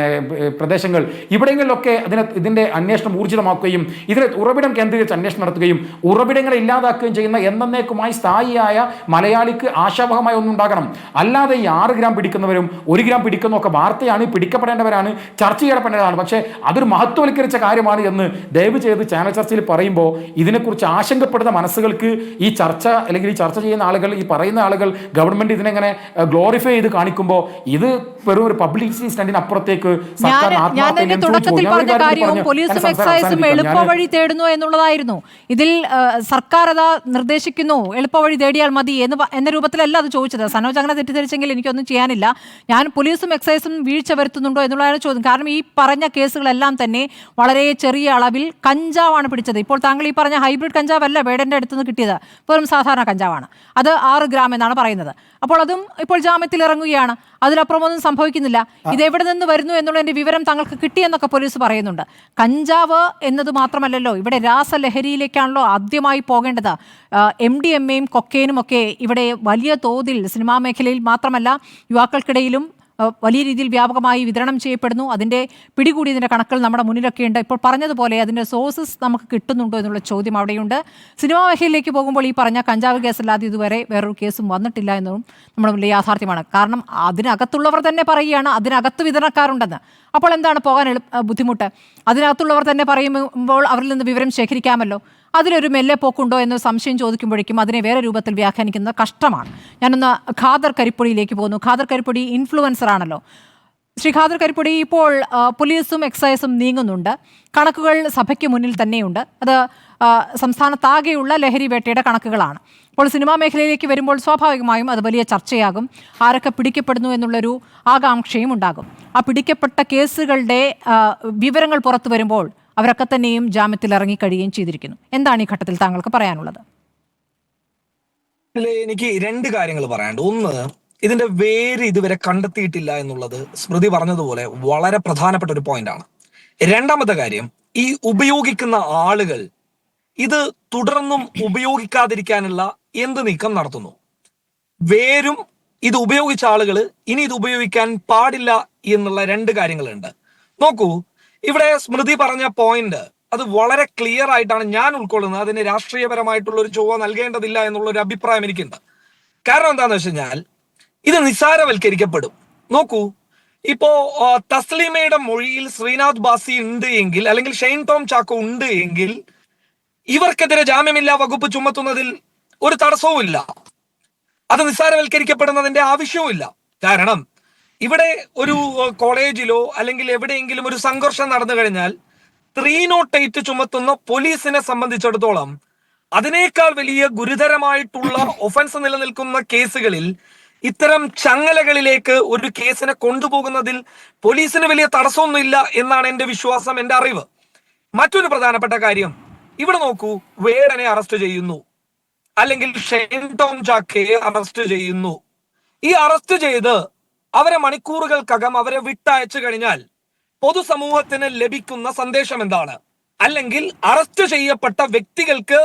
പ്രദേശങ്ങൾ, ഇവിടങ്ങളിലൊക്കെ ഇതിൻ്റെ അന്വേഷണം ഊർജിതമാക്കുകയും ഇതിന് ഉറവിടം കേന്ദ്രീകരിച്ച് അന്വേഷണം നടത്തുകയും ഉറവിടങ്ങളെ ഇല്ലാതാക്കുകയും ചെയ്യുന്ന എന്നേക്കുമായി സ്ഥായിയായ മലയാളിക്ക് ആശാവഹമായ ഒന്നുണ്ടാകണം. അല്ലാതെ ഈ 6 ഗ്രാം പിടിക്കുന്നവരും 1 ഗ്രാം പിടിക്കുന്നതൊക്കെ വാർത്തയാണ്, പിടിക്കപ്പെടേണ്ടവരാണ്, ചർച്ച ചെയ്യപ്പെടേണ്ടതാണ്. പക്ഷേ അതൊരു മഹത്വവൽക്കരിച്ച കാര്യമാണ് എന്ന് ദയവ് ചെയ്ത് ചാനൽ ചർച്ചയിൽ പറയുമ്പോൾ ഇതിനെക്കുറിച്ച് ആശങ്കപ്പെടുന്ന മനസ്സുകൾക്ക് ഈ ചർച്ച അല്ലെങ്കിൽ ഈ ചർച്ച ചെയ്യുന്ന ആളുകൾ, ഈ പറയുന്ന ആളുകൾ, ഗവൺമെന്റ് ഇതിനെങ്ങനെ ഗ്ലോറിഫൈ ചെയ്ത് കാണിക്കുമ്പോൾ ഇത് വെറും ഒരു പബ്ലിസിറ്റി സ്റ്റണ്ടിന് അപ്പുറത്തേക്ക് ഞാൻ തുടക്കത്തിൽ പറഞ്ഞ കാര്യവും പോലീസും എക്സൈസും എളുപ്പവഴി തേടുന്നു എന്നുള്ളതായിരുന്നു എന്തായിരുന്നു ഇതിൽ സർക്കാർ അതാ നിർദ്ദേശിക്കുന്നു എളുപ്പവഴി തേടിയാൽ മതി എന്ന രൂപത്തിലല്ല അത് ചോദിച്ചത്. സനോജ് അങ്ങനെ തെറ്റിദ്ധരിച്ചെങ്കിൽ എനിക്കൊന്നും ചെയ്യാനില്ല. ഞാൻ പോലീസും എക്സൈസും വീഴ്ച വരുത്തുന്നുണ്ടോ എന്നുള്ളതാണ് ചോദ്യം. കാരണം ഈ പറഞ്ഞ കേസുകളെല്ലാം തന്നെ വളരെ ചെറിയ അളവിൽ കഞ്ചാവാണ് പിടിച്ചത്. ഇപ്പോൾ താങ്കൾ ഈ പറഞ്ഞ ഹൈബ്രിഡ് കഞ്ചാവല്ല വേടന്റെ അടുത്തുനിന്ന് കിട്ടിയത്, വെറും സാധാരണ കഞ്ചാവാണ്. അത് 6 ഗ്രാം എന്നാണ് പറയുന്നത്. അപ്പോൾ അതും ഇപ്പോൾ ജാമ്യത്തിൽ ഇറങ്ങുകയാണ്. അതിലപ്പുറമൊന്നും സംഭവിക്കുന്നില്ല. ഇത് എവിടെ നിന്ന് വരുന്നു എന്നുള്ളതിന്റെ വിവരം തങ്ങൾക്ക് കിട്ടിയെന്നൊക്കെ പോലീസ് പറയുന്നുണ്ട്. കഞ്ചാവ് എന്നത് മാത്രമല്ലല്ലോ, ഇവിടെ രാസലഹരിയിലേക്കാണല്ലോ ആദ്യമായി പോകേണ്ടത്. MDMA-യും കൊക്കൈനും ഒക്കെ ഇവിടെ വലിയ തോതിൽ സിനിമാ മേഖലയിൽ മാത്രമല്ല യുവാക്കൾക്കിടയിലും വലിയ രീതിയിൽ വ്യാപകമായി വിതരണം ചെയ്യപ്പെടുന്നു. അതിൻ്റെ പിടികൂടിയതിൻ്റെ കണക്കുകൾ നമ്മുടെ മുന്നിലൊക്കെ ഉണ്ട്. ഇപ്പോൾ പറഞ്ഞതുപോലെ അതിൻ്റെ സോഴ്സസ് നമുക്ക് കിട്ടുന്നുണ്ടോ എന്നുള്ള ചോദ്യം അവിടെയുണ്ട്. സിനിമാ മേഖലയിലേക്ക് പോകുമ്പോൾ ഈ പറഞ്ഞ കഞ്ചാവ് കേസല്ലാതെ ഇതുവരെ വേറൊരു കേസും വന്നിട്ടില്ല എന്നതും നമ്മുടെ മുന്നിൽ യാഥാർത്ഥ്യമാണ്. കാരണം അതിനകത്തുള്ളവർ തന്നെ പറയുകയാണ് അതിനകത്ത് വിതരണക്കാരുണ്ടെന്ന്. അപ്പോൾ എന്താണ് പോകാൻ ബുദ്ധിമുട്ട്? അതിനകത്തുള്ളവർ തന്നെ പറയുമ്പോൾ അവരിൽ നിന്ന് വിവരം ശേഖരിക്കാമല്ലോ. അതിലൊരു മെല്ലെ പോക്കുണ്ടോ എന്ന് സംശയം ചോദിക്കുമ്പോഴേക്കും അതിനെ വേറെ രൂപത്തിൽ വ്യാഖ്യാനിക്കുന്നത് കഷ്ടമാണ്. ഞാനൊന്ന് ഖാദർ കരിപ്പൊടിയിലേക്ക് പോകുന്നു. ഖാദർ കരിപ്പൊടി ഇൻഫ്ലുവൻസർ ആണല്ലോ. ശ്രീ ഖാദർ കരിപ്പൊടി, ഇപ്പോൾ പോലീസും എക്സൈസും നീങ്ങുന്നുണ്ട്. കണക്കുകൾ സഭയ്ക്ക് മുന്നിൽ തന്നെയുണ്ട്. അത് സംസ്ഥാനത്താകെയുള്ള ലഹരി വേട്ടയുടെ കണക്കുകളാണ്. ഇപ്പോൾ സിനിമാ മേഖലയിലേക്ക് വരുമ്പോൾ സ്വാഭാവികമായും അത് വലിയ ചർച്ചയാകും. ആരൊക്കെ പിടിക്കപ്പെടുന്നു എന്നുള്ളൊരു ആകാംക്ഷയും ഉണ്ടാകും. ആ പിടിക്കപ്പെട്ട കേസുകളുടെ വിവരങ്ങൾ പുറത്തു വരുമ്പോൾ അവരൊക്കെ തന്നെയും ജാമ്യത്തിൽ ഇറങ്ങി കഴിയുകയും ചെയ്തിരിക്കുന്നു. എന്താണ് ഈ ഘട്ടത്തിൽ താങ്കൾക്ക് പറയാനുള്ളത്? എനിക്ക് 2 കാര്യങ്ങൾ പറയാനുണ്ട്. ഒന്ന്, ഇതിന്റെ വേര് ഇതുവരെ കണ്ടെത്തിയിട്ടില്ല എന്നുള്ളത് സ്മൃതി പറഞ്ഞതുപോലെ വളരെ പ്രധാനപ്പെട്ട ഒരു പോയിന്റാണ്. രണ്ടാമത്തെ കാര്യം, ഈ ഉപയോഗിക്കുന്ന ആളുകൾ ഇത് തുടർന്നും ഉപയോഗിക്കാതിരിക്കാനുള്ള എന്ത് നീക്കം നടത്തുന്നു? വേരും ഇത് ഉപയോഗിച്ച ആളുകൾ ഇനി ഇത് ഉപയോഗിക്കാൻ പാടില്ല എന്നുള്ള 2 കാര്യങ്ങളുണ്ട്. നോക്കൂ, ഇവിടെ സ്മൃതി പറഞ്ഞ പോയിന്റ് അത് വളരെ ക്ലിയർ ആയിട്ടാണ് ഞാൻ ഉൾക്കൊള്ളുന്നത്. അതിന് രാഷ്ട്രീയപരമായിട്ടുള്ള ഒരു ചൊവ്വ നൽകേണ്ടതില്ല എന്നുള്ള ഒരു അഭിപ്രായം എനിക്കുണ്ട്. കാരണം എന്താണെന്ന് വെച്ച് കഴിഞ്ഞാൽ ഇത് നിസ്സാരവൽക്കരിക്കപ്പെടും. നോക്കൂ, ഇപ്പോ തസ്ലീമയുടെ മൊഴിയിൽ ശ്രീനാഥ് ബാസി ഉണ്ട് എങ്കിൽ, അല്ലെങ്കിൽ ഷെയ്ൻ ടോം ചാക്കോ ഉണ്ട് എങ്കിൽ, ഇവർക്കെതിരെ ജാമ്യമില്ലാ വകുപ്പ് ചുമത്തുന്നതിൽ ഒരു തടസ്സവും ഇല്ല. അത് നിസ്സാരവൽക്കരിക്കപ്പെടുന്നതിന്റെ ആവശ്യവും ഇല്ല. കാരണം ഇവിടെ ഒരു കോളേജിലോ അല്ലെങ്കിൽ എവിടെയെങ്കിലും ഒരു സംഘർഷം നടന്നു കഴിഞ്ഞാൽ 308 ചുമത്തുന്ന പോലീസിനെ സംബന്ധിച്ചിടത്തോളം അതിനേക്കാൾ വലിയ ഗുരുതരമായിട്ടുള്ള ഒഫൻസ് നിലനിൽക്കുന്ന കേസുകളിൽ ഇത്തരം ചങ്ങലകളിലേക്ക് ഒരു കേസിനെ കൊണ്ടുപോകുന്നതിൽ പോലീസിന് വലിയ തടസ്സമൊന്നുമില്ല എന്നാണ് എന്റെ വിശ്വാസം, എന്റെ അറിവ്. മറ്റൊരു പ്രധാനപ്പെട്ട കാര്യം, ഇവിടെ നോക്കൂ, വേടനെ അറസ്റ്റ് ചെയ്യുന്നു, അല്ലെങ്കിൽ ഷെയ്ൻ ടോം ചാക്കയെ അറസ്റ്റ് ചെയ്യുന്നു. ഈ അറസ്റ്റ് ചെയ്ത് അവരെ മണിക്കൂറുകൾക്കകം അവരെ വിട്ടയച്ചു കഴിഞ്ഞാൽ പൊതുസമൂഹത്തിന് ലഭിക്കുന്ന സന്ദേശം എന്താണ്? അല്ലെങ്കിൽ അറസ്റ്റ് ചെയ്യപ്പെട്ട വ്യക്തികൾക്ക്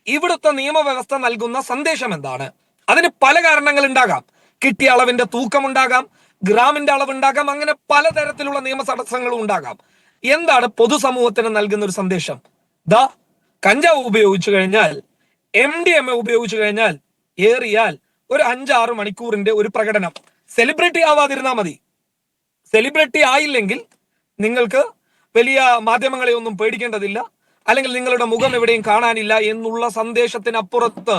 ഇവിടുത്തെ നിയമവ്യവസ്ഥ നൽകുന്ന സന്ദേശം എന്താണ്? അതിന് പല കാരണങ്ങൾ ഉണ്ടാകാം. കിട്ടിയ അളവിന്റെ തൂക്കമുണ്ടാകാം, ഗ്രാമിന്റെ അളവുണ്ടാകാം, അങ്ങനെ പലതരത്തിലുള്ള നിയമ തടസ്സങ്ങളും ഉണ്ടാകാം. എന്താണ് പൊതുസമൂഹത്തിന് നൽകുന്ന ഒരു സന്ദേശം? കഞ്ചാവ് ഉപയോഗിച്ചു കഴിഞ്ഞാൽ, MDMA ഉപയോഗിച്ചു കഴിഞ്ഞാൽ ഏറിയാൽ ഒരു 5-6 മണിക്കൂറിന്റെ ഒരു പ്രകടനം. സെലിബ്രിറ്റി ആവാതിരുന്നാൽ മതി. സെലിബ്രിറ്റി ആയില്ലെങ്കിൽ നിങ്ങൾക്ക് വലിയ മാധ്യമങ്ങളെ ഒന്നും പേടിക്കേണ്ടതില്ല, അല്ലെങ്കിൽ നിങ്ങളുടെ മുഖം എവിടെയും കാണാനില്ല എന്നുള്ള സന്ദേശത്തിനപ്പുറത്ത്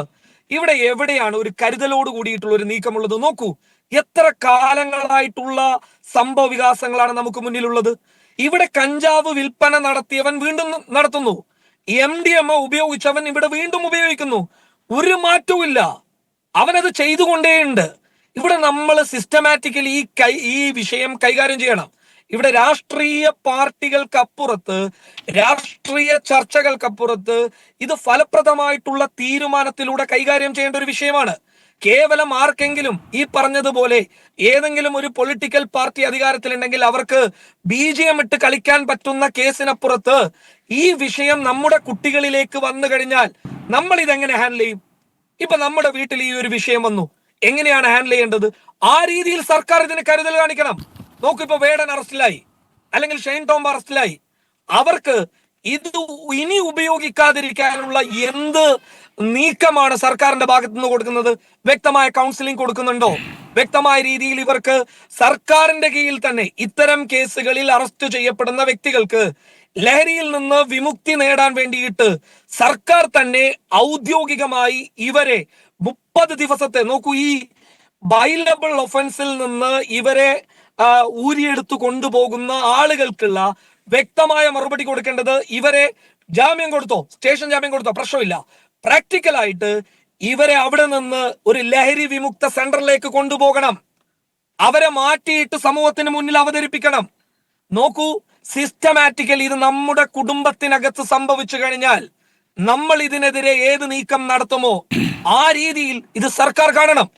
ഇവിടെ എവിടെയാണ് ഒരു കരുതലോട് കൂടിയിട്ടുള്ള ഒരു നീക്കമുള്ളത്? നോക്കൂ, എത്ര കാലങ്ങളായിട്ടുള്ള സംഭവ വികാസങ്ങളാണ് നമുക്ക് മുന്നിലുള്ളത്. ഇവിടെ കഞ്ചാവ് വിൽപ്പന നടത്തിയവൻ വീണ്ടും നടത്തുന്നു, MDMA ഉപയോഗിച്ചവൻ ഇവിടെ വീണ്ടും ഉപയോഗിക്കുന്നു. ഒരു മാറ്റവും ഇല്ല, അവനത് ചെയ്തുകൊണ്ടേയുണ്ട്. ഇവിടെ നമ്മൾ സിസ്റ്റമാറ്റിക്കലി ഈ വിഷയം കൈകാര്യം ചെയ്യണം. ഇവിടെ രാഷ്ട്രീയ പാർട്ടികൾക്കപ്പുറത്ത്, രാഷ്ട്രീയ ചർച്ചകൾക്കപ്പുറത്ത് ഇത് ഫലപ്രദമായിട്ടുള്ള തീരുമാനത്തിലൂടെ കൈകാര്യം ചെയ്യേണ്ട ഒരു വിഷയമാണ്. കേവലം ആർക്കെങ്കിലും ഈ പറഞ്ഞതുപോലെ ഏതെങ്കിലും ഒരു പൊളിറ്റിക്കൽ പാർട്ടി അധികാരത്തിലുണ്ടെങ്കിൽ അവർക്ക് BGM ഇട്ട് കളിക്കാൻ പറ്റുന്ന കേസിനപ്പുറത്ത് ഈ വിഷയം നമ്മുടെ കുട്ടികളിലേക്ക് വന്നു കഴിഞ്ഞാൽ നമ്മൾ ഇതെങ്ങനെ ഹാൻഡിൽ ചെയ്യും? ഇപ്പൊ നമ്മുടെ വീട്ടിൽ ഈ ഒരു വിഷയം വന്നു, എങ്ങനെയാണ് ഹാൻഡിൽ ചെയ്യേണ്ടത്? ആ രീതിയിൽ സർക്കാർ ഇതിന് കരുതൽ കാണിക്കണം. നോക്കൂ, ഇപ്പൊ വേടൻ അറസ്റ്റിലായി, അല്ലെങ്കിൽ ഷെയ്ൻ ടോം അറസ്റ്റിലായി. അവർക്ക് ഇത് ഇനി ഉപയോഗിക്കാതിരിക്കാനുള്ള എന്ത് നീക്കമാണ് സർക്കാരിന്റെ ഭാഗത്തു നിന്ന് കൊടുക്കുന്നത്? വ്യക്തമായ കൗൺസിലിംഗ് കൊടുക്കുന്നുണ്ടോ? വ്യക്തമായ രീതിയിൽ ഇവർക്ക് സർക്കാരിന്റെ കീഴിൽ തന്നെ ഇത്തരം കേസുകളിൽ അറസ്റ്റ് ചെയ്യപ്പെടുന്ന വ്യക്തികൾക്ക് ലഹരിയിൽ നിന്ന് വിമുക്തി നേടാൻ വേണ്ടിയിട്ട് സർക്കാർ തന്നെ ഔദ്യോഗികമായി ഇവരെ 30 ദിവസത്തെ, നോക്കൂ, ഈ ബൈലബിൾ ഒഫൻസിൽ നിന്ന് ഇവരെ ഊരിയെടുത്തു കൊണ്ടുപോകുന്ന ആളുകൾക്കുള്ള വ്യക്തമായ മറുപടി കൊടുക്കേണ്ടത് ഇവരെ ജാമ്യം കൊടുത്തോ, സ്റ്റേഷൻ ജാമ്യം കൊടുത്തോ, പ്രശ്നമില്ല. പ്രാക്ടിക്കലായിട്ട് ഇവരെ അവിടെ നിന്ന് ഒരു ലഹരി വിമുക്ത സെന്ററിലേക്ക് കൊണ്ടുപോകണം. അവരെ മാറ്റിയിട്ട് സമൂഹത്തിന് മുന്നിൽ അവതരിപ്പിക്കണം. നോക്കൂ, സിസ്റ്റമാറ്റിക്കലി ഇത് നമ്മുടെ കുടുംബത്തിനകത്ത് സംഭവിച്ചു കഴിഞ്ഞാൽ നമ്മൾ ഇതിനെതിരെ ഏത് നീക്കം നടത്തുമോ ആ രീതിയിൽ ഇത് സർക്കാർ കാണണം.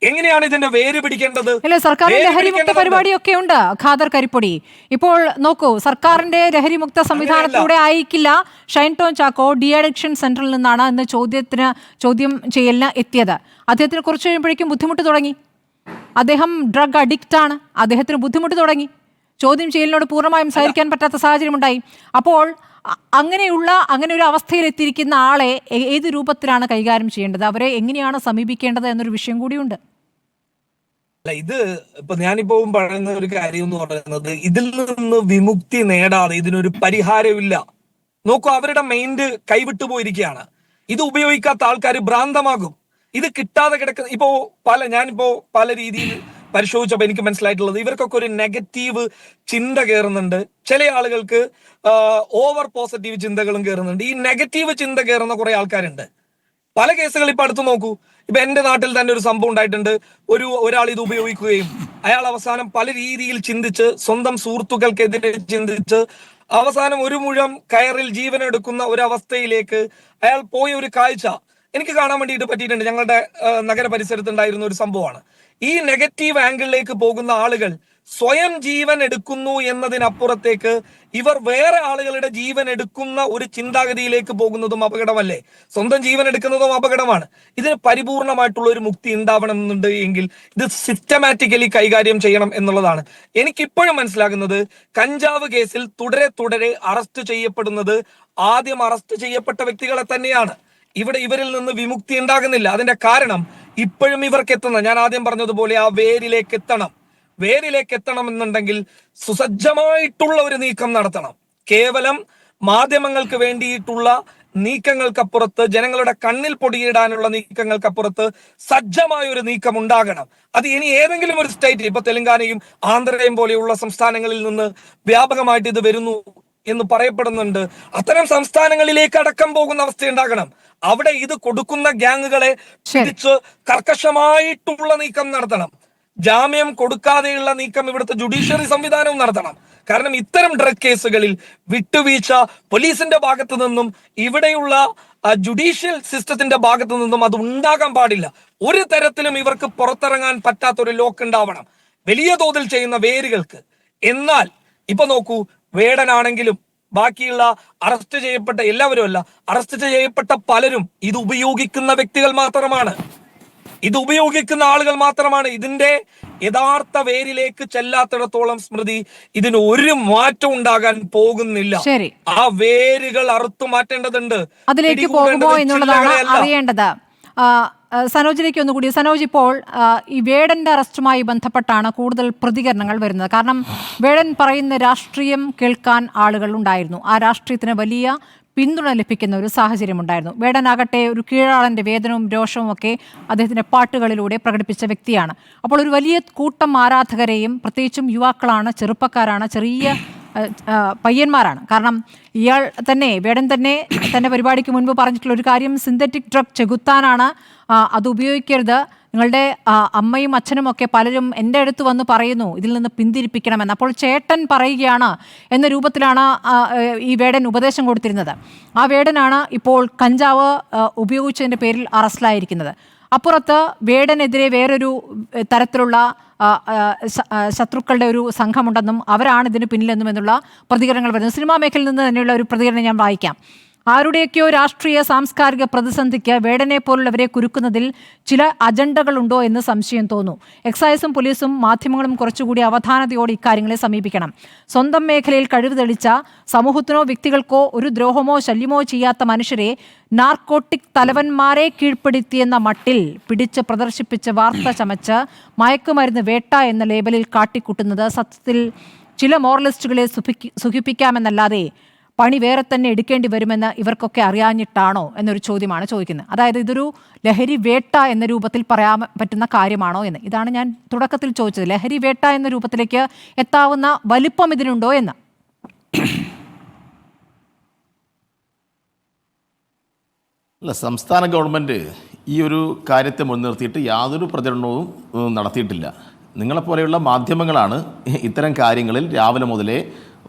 എങ്ങനെയാണ് ഇതിന്റെ വേര് പിടിക്കേണ്ടത്? അല്ലെ, സർക്കാരിന്റെ ലഹരിമുക്ത പരിപാടിയൊക്കെ ഉണ്ട് ഖാദർ കരിപ്പൊടി. ഇപ്പോൾ നോക്കൂ, സർക്കാരിന്റെ ലഹരിമുക്ത സംവിധാനത്തിലൂടെ ആയിരിക്കില്ല ഷൈൻ ടോം ചാക്കോ ഡി അഡിക്ഷൻ സെന്ററിൽ നിന്നാണ് ഇന്ന് ചോദ്യം ചെയ്യലിന് എത്തിയത്. അദ്ദേഹത്തിന് കുറച്ച് കഴിയുമ്പോഴേക്കും ബുദ്ധിമുട്ട് തുടങ്ങി. അദ്ദേഹം ഡ്രഗ് അഡിക്റ്റ് ആണ്, അദ്ദേഹത്തിന് ബുദ്ധിമുട്ട് തുടങ്ങി. ചോദ്യം ചെയ്യലിനോട് പൂർണ്ണമായും സഹകരിക്കാൻ പറ്റാത്ത സാഹചര്യമുണ്ടായി. അപ്പോൾ അങ്ങനെ ഒരു അവസ്ഥയിലെത്തിയിരിക്കുന്ന ആളെ ഏത് രൂപത്തിലാണ് കൈകാര്യം ചെയ്യേണ്ടത്, അവരെ എങ്ങനെയാണ് സമീപിക്കേണ്ടത് എന്നൊരു വിഷയം കൂടിയുണ്ട്. അല്ല, ഇത് ഞാനിപ്പോ പറയുന്ന ഒരു കാര്യം എന്ന് പറയുന്നത്, ഇതിൽ നിന്ന് വിമുക്തി നേടാതെ ഇതിനൊരു പരിഹാരമില്ല. നോക്കൂ, അവരുടെ മൈൻഡ് കൈവിട്ടു പോയിരിക്കുകയാണ്. ഇത് ഉപയോഗിക്കാത്ത ആൾക്കാർ ഭ്രാന്തമാകും. ഇത് കിട്ടാതെ കിടക്കുന്ന ഞാനിപ്പോ പല രീതിയിൽ പരിശോധിച്ചപ്പോൾ എനിക്ക് മനസ്സിലായിട്ടുള്ളത്, ഇവർക്കൊക്കെ ഒരു നെഗറ്റീവ് ചിന്ത കയറുന്നുണ്ട്. ചില ആളുകൾക്ക് ഓവർ പോസിറ്റീവ് ചിന്തകളും കയറുന്നുണ്ട്. ഈ നെഗറ്റീവ് ചിന്ത കയറുന്ന കുറെ ആൾക്കാരുണ്ട്. പല കേസുകൾ ഇപ്പൊ അടുത്ത് നോക്കൂ. ഇപ്പൊ എന്റെ നാട്ടിൽ തന്നെ ഒരു സംഭവം ഉണ്ടായിട്ടുണ്ട്. ഒരാൾ ഇത് ഉപയോഗിക്കുകയും അയാൾ അവസാനം പല രീതിയിൽ ചിന്തിച്ച് സ്വന്തം സുഹൃത്തുക്കൾക്കെതിരെ ചിന്തിച്ച് അവസാനം ഒരു മുഴം കയറിൽ ജീവൻ എടുക്കുന്ന ഒരു അവസ്ഥയിലേക്ക് അയാൾ പോയ ഒരു കാഴ്ച എനിക്ക് കാണാൻ വേണ്ടിയിട്ട് പറ്റിയിട്ടുണ്ട്. ഞങ്ങളുടെ നഗര പരിസരത്ത് ഉണ്ടായിരുന്ന ഒരു സംഭവമാണ്. ഈ നെഗറ്റീവ് ആംഗിളിലേക്ക് പോകുന്ന ആളുകൾ സ്വയം ജീവൻ എടുക്കുന്നു എന്നതിനപ്പുറത്തേക്ക് ഇവർ വേറെ ആളുകളുടെ ജീവൻ എടുക്കുന്ന ഒരു ചിന്താഗതിയിലേക്ക് പോകുന്നതും അപകടമല്ലേ? സ്വന്തം ജീവൻ എടുക്കുന്നതും അപകടമാണ്. ഇതിന് പരിപൂർണമായിട്ടുള്ള ഒരു മുക്തി ഉണ്ടാവണം എന്നുണ്ട് എങ്കിൽ ഇത് സിസ്റ്റമാറ്റിക്കലി കൈകാര്യം ചെയ്യണം എന്നുള്ളതാണ്. എനിക്കിപ്പോഴും മനസ്സിലാകുന്നത്, കഞ്ചാവ് കേസിൽ തുടരെ അറസ്റ്റ് ചെയ്യപ്പെടുന്നത് ആദ്യം അറസ്റ്റ് ചെയ്യപ്പെട്ട വ്യക്തികളെ തന്നെയാണ്. ഇവരിൽ നിന്ന് വിമുക്തി ഉണ്ടാകുന്നില്ല. അതിന്റെ കാരണം ഇപ്പോഴും ഇവർക്ക് ഞാൻ ആദ്യം പറഞ്ഞതുപോലെ ആ വേരിലേക്ക് എത്തണം എന്നുണ്ടെങ്കിൽ സുസജ്ജമായിട്ടുള്ള ഒരു നീക്കം നടത്തണം. കേവലം മാധ്യമങ്ങൾക്ക് വേണ്ടിയിട്ടുള്ള നീക്കങ്ങൾക്കപ്പുറത്ത്, ജനങ്ങളുടെ കണ്ണിൽ പൊടിയിടാനുള്ള നീക്കങ്ങൾക്കപ്പുറത്ത് സജ്ജമായ ഒരു നീക്കം ഉണ്ടാകണം. അത് ഇനി ഏതെങ്കിലും ഒരു സ്റ്റേറ്റ്, ഇപ്പൊ തെലങ്കാനയും ആന്ധ്രയും പോലെയുള്ള സംസ്ഥാനങ്ങളിൽ നിന്ന് വ്യാപകമായിട്ട് ഇത് വരുന്നു എന്ന് പറയപ്പെടുന്നുണ്ട്. അത്തരം സംസ്ഥാനങ്ങളിലേക്ക് അടക്കം പോകുന്ന അവസ്ഥ ഉണ്ടാകണം. അവിടെ ഇത് കൊടുക്കുന്ന ഗ്യാങ്ങുകളെ പിടിച്ച് കർക്കശമായിട്ടുള്ള നീക്കം നടത്തണം. ജാമ്യം കൊടുക്കാതെയുള്ള നീക്കം ഇവിടുത്തെ ജുഡീഷ്യറി സംവിധാനവും നടത്തണം. കാരണം ഇത്തരം ഡ്രഗ് കേസുകളിൽ വിട്ടുവീഴ്ച പോലീസിന്റെ ഭാഗത്തു നിന്നും ഇവിടെയുള്ള ജുഡീഷ്യൽ സിസ്റ്റത്തിന്റെ ഭാഗത്തു നിന്നും അത് ഉണ്ടാകാൻ പാടില്ല. ഒരു തരത്തിലും ഇവർക്ക് പുറത്തിറങ്ങാൻ പറ്റാത്തൊരു ലോക്ക് ഉണ്ടാവണം വലിയ തോതിൽ ചെയ്യുന്ന വേരുകൾക്ക്. എന്നാൽ ഇപ്പൊ നോക്കൂ, വേടനാണെങ്കിലും ബാക്കിയുള്ള അറസ്റ്റ് ചെയ്യപ്പെട്ട എല്ലാവരും അല്ല, അറസ്റ്റ് ചെയ്യപ്പെട്ട പലരും ഇത് ഉപയോഗിക്കുന്ന വ്യക്തികൾ മാത്രമാണ്, ഇത് ഉപയോഗിക്കുന്ന ആളുകൾ മാത്രമാണ്. ഇതിന്റെ യഥാർത്ഥ വേരിലേക്ക് ചെല്ലാത്തിടത്തോളം സ്മൃതി ഇതിന് ഒരു മാറ്റം ഉണ്ടാകാൻ പോകുന്നില്ല. ആ വേരുകൾ അറുത്തു മാറ്റേണ്ടതുണ്ട്. അതിലേക്ക് പോകുമോ എന്നുള്ളതാണ് അറിയേണ്ടത്. സനോജിലേക്ക് ഒന്നുകൂടി. സനോജ്, ഇപ്പോൾ ഈ വേടന്റെ അറസ്റ്റുമായി ബന്ധപ്പെട്ടാണ് കൂടുതൽ പ്രതികരണങ്ങൾ വരുന്നത്. കാരണം വേടൻ പറയുന്ന രാഷ്ട്രീയം കേൾക്കാൻ ആളുകൾ ഉണ്ടായിരുന്നു. ആ രാഷ്ട്രീയത്തിന് വലിയ പിന്തുണ ലഭിക്കുന്ന ഒരു സാഹചര്യം ഉണ്ടായിരുന്നു. വേടനാകട്ടെ ഒരു കീഴാളന്റെ വേദനവും രോഷവും ഒക്കെ അദ്ദേഹത്തിന്റെ പാട്ടുകളിലൂടെ പ്രകടിപ്പിച്ച വ്യക്തിയാണ്. അപ്പോൾ ഒരു വലിയ കൂട്ടം ആരാധകരെയും, പ്രത്യേകിച്ചും യുവാക്കളാണ്, ചെറുപ്പക്കാരാണ്, ചെറിയ പയ്യന്മാരാണ്. കാരണം ഇയാൾ തന്നെ, വേടൻ തന്നെ തന്റെ പരിപാടിക്ക് മുൻപ് പറഞ്ഞിട്ടുള്ള ഒരു കാര്യം സിന്തറ്റിക് ഡ്രഗ് ചെകുത്താനാണ്, അത് ഉപയോഗിക്കരുത്. നിങ്ങളുടെ അമ്മയും അച്ഛനും ഒക്കെ പലരും എൻ്റെ അടുത്ത് വന്ന് പറയുന്നു ഇതിൽ നിന്ന് പിന്തിരിപ്പിക്കണമെന്ന്. അപ്പോൾ ചേട്ടൻ പറയുകയാണ് എന്ന രൂപത്തിലാണ് ഈ വേടൻ ഉപദേശം കൊടുത്തിരുന്നത്. ആ വേടനാണ് ഇപ്പോൾ കഞ്ചാവ് ഉപയോഗിച്ചതിൻ്റെ പേരിൽ അറസ്റ്റിലായിരിക്കുന്നത്. അപ്പുറത്ത് വേടനെതിരെ വേറൊരു തരത്തിലുള്ള ശത്രുക്കളുടെ ഒരു സംഘമുണ്ടെന്നും അവരാണ് ഇതിന് പിന്നിലെന്നും എന്നുള്ള പ്രതികരണങ്ങൾ വരുന്നു. സിനിമാ മേഖലയിൽ നിന്ന് തന്നെയുള്ള ഒരു പ്രതികരണം ഞാൻ വായിക്കാം. ആരുടെയൊക്കെയോ രാഷ്ട്രീയ സാംസ്കാരിക പ്രതിസന്ധിക്ക് വേടനെ പോലുള്ളവരെ കുരുക്കുന്നതിൽ ചില അജണ്ടകളുണ്ടോ എന്ന് സംശയം തോന്നുന്നു. എക്സൈസും പോലീസും മാധ്യമങ്ങളും കുറച്ചുകൂടി അവധാനതയോടെ ഇക്കാര്യങ്ങളെ സമീപിക്കണം. സ്വന്തം മേഖലയിൽ കഴിവ് തെളിച്ച, സമൂഹത്തിനോ വ്യക്തികൾക്കോ ഒരു ദ്രോഹമോ ശല്യമോ ചെയ്യാത്ത മനുഷ്യരെ നാർക്കോട്ടിക് തലവന്മാരെ കീഴ്പ്പെടുത്തിയെന്ന മട്ടിൽ പിടിച്ച് പ്രദർശിപ്പിച്ച് വാർത്ത ചമച്ച് മയക്കുമരുന്ന് വേട്ട എന്ന ലേബലിൽ കാട്ടിക്കൂട്ടുന്നത് സത്യത്തിൽ ചില മോറലിസ്റ്റുകളെ സുഖിപ്പിക്കാമെന്നല്ലാതെ പണി വേറെ തന്നെ എടുക്കേണ്ടി വരുമെന്ന് ഇവർക്കൊക്കെ അറിയാഞ്ഞിട്ടാണോ എന്നൊരു ചോദ്യമാണ് ചോദിക്കുന്നത്. അതായത് ഇതൊരു ലഹരി വേട്ട എന്ന രൂപത്തിൽ പറയാൻ പറ്റുന്ന കാര്യമാണോ എന്ന്. ഇതാണ് ഞാൻ തുടക്കത്തിൽ ചോദിച്ചത്. ലഹരി വേട്ട എന്ന രൂപത്തിലേക്ക് എത്താവുന്ന വലിപ്പം ഇതിനുണ്ടോ എന്ന്. അല്ല, സംസ്ഥാന ഗവൺമെൻറ് ഈ ഒരു കാര്യത്തെ മുൻനിർത്തിയിട്ട് യാതൊരു പ്രചരണവും നടത്തിയിട്ടില്ല. നിങ്ങളെപ്പോലെയുള്ള മാധ്യമങ്ങളാണ് ഇത്തരം കാര്യങ്ങളിൽ രാവിലെ മുതലേ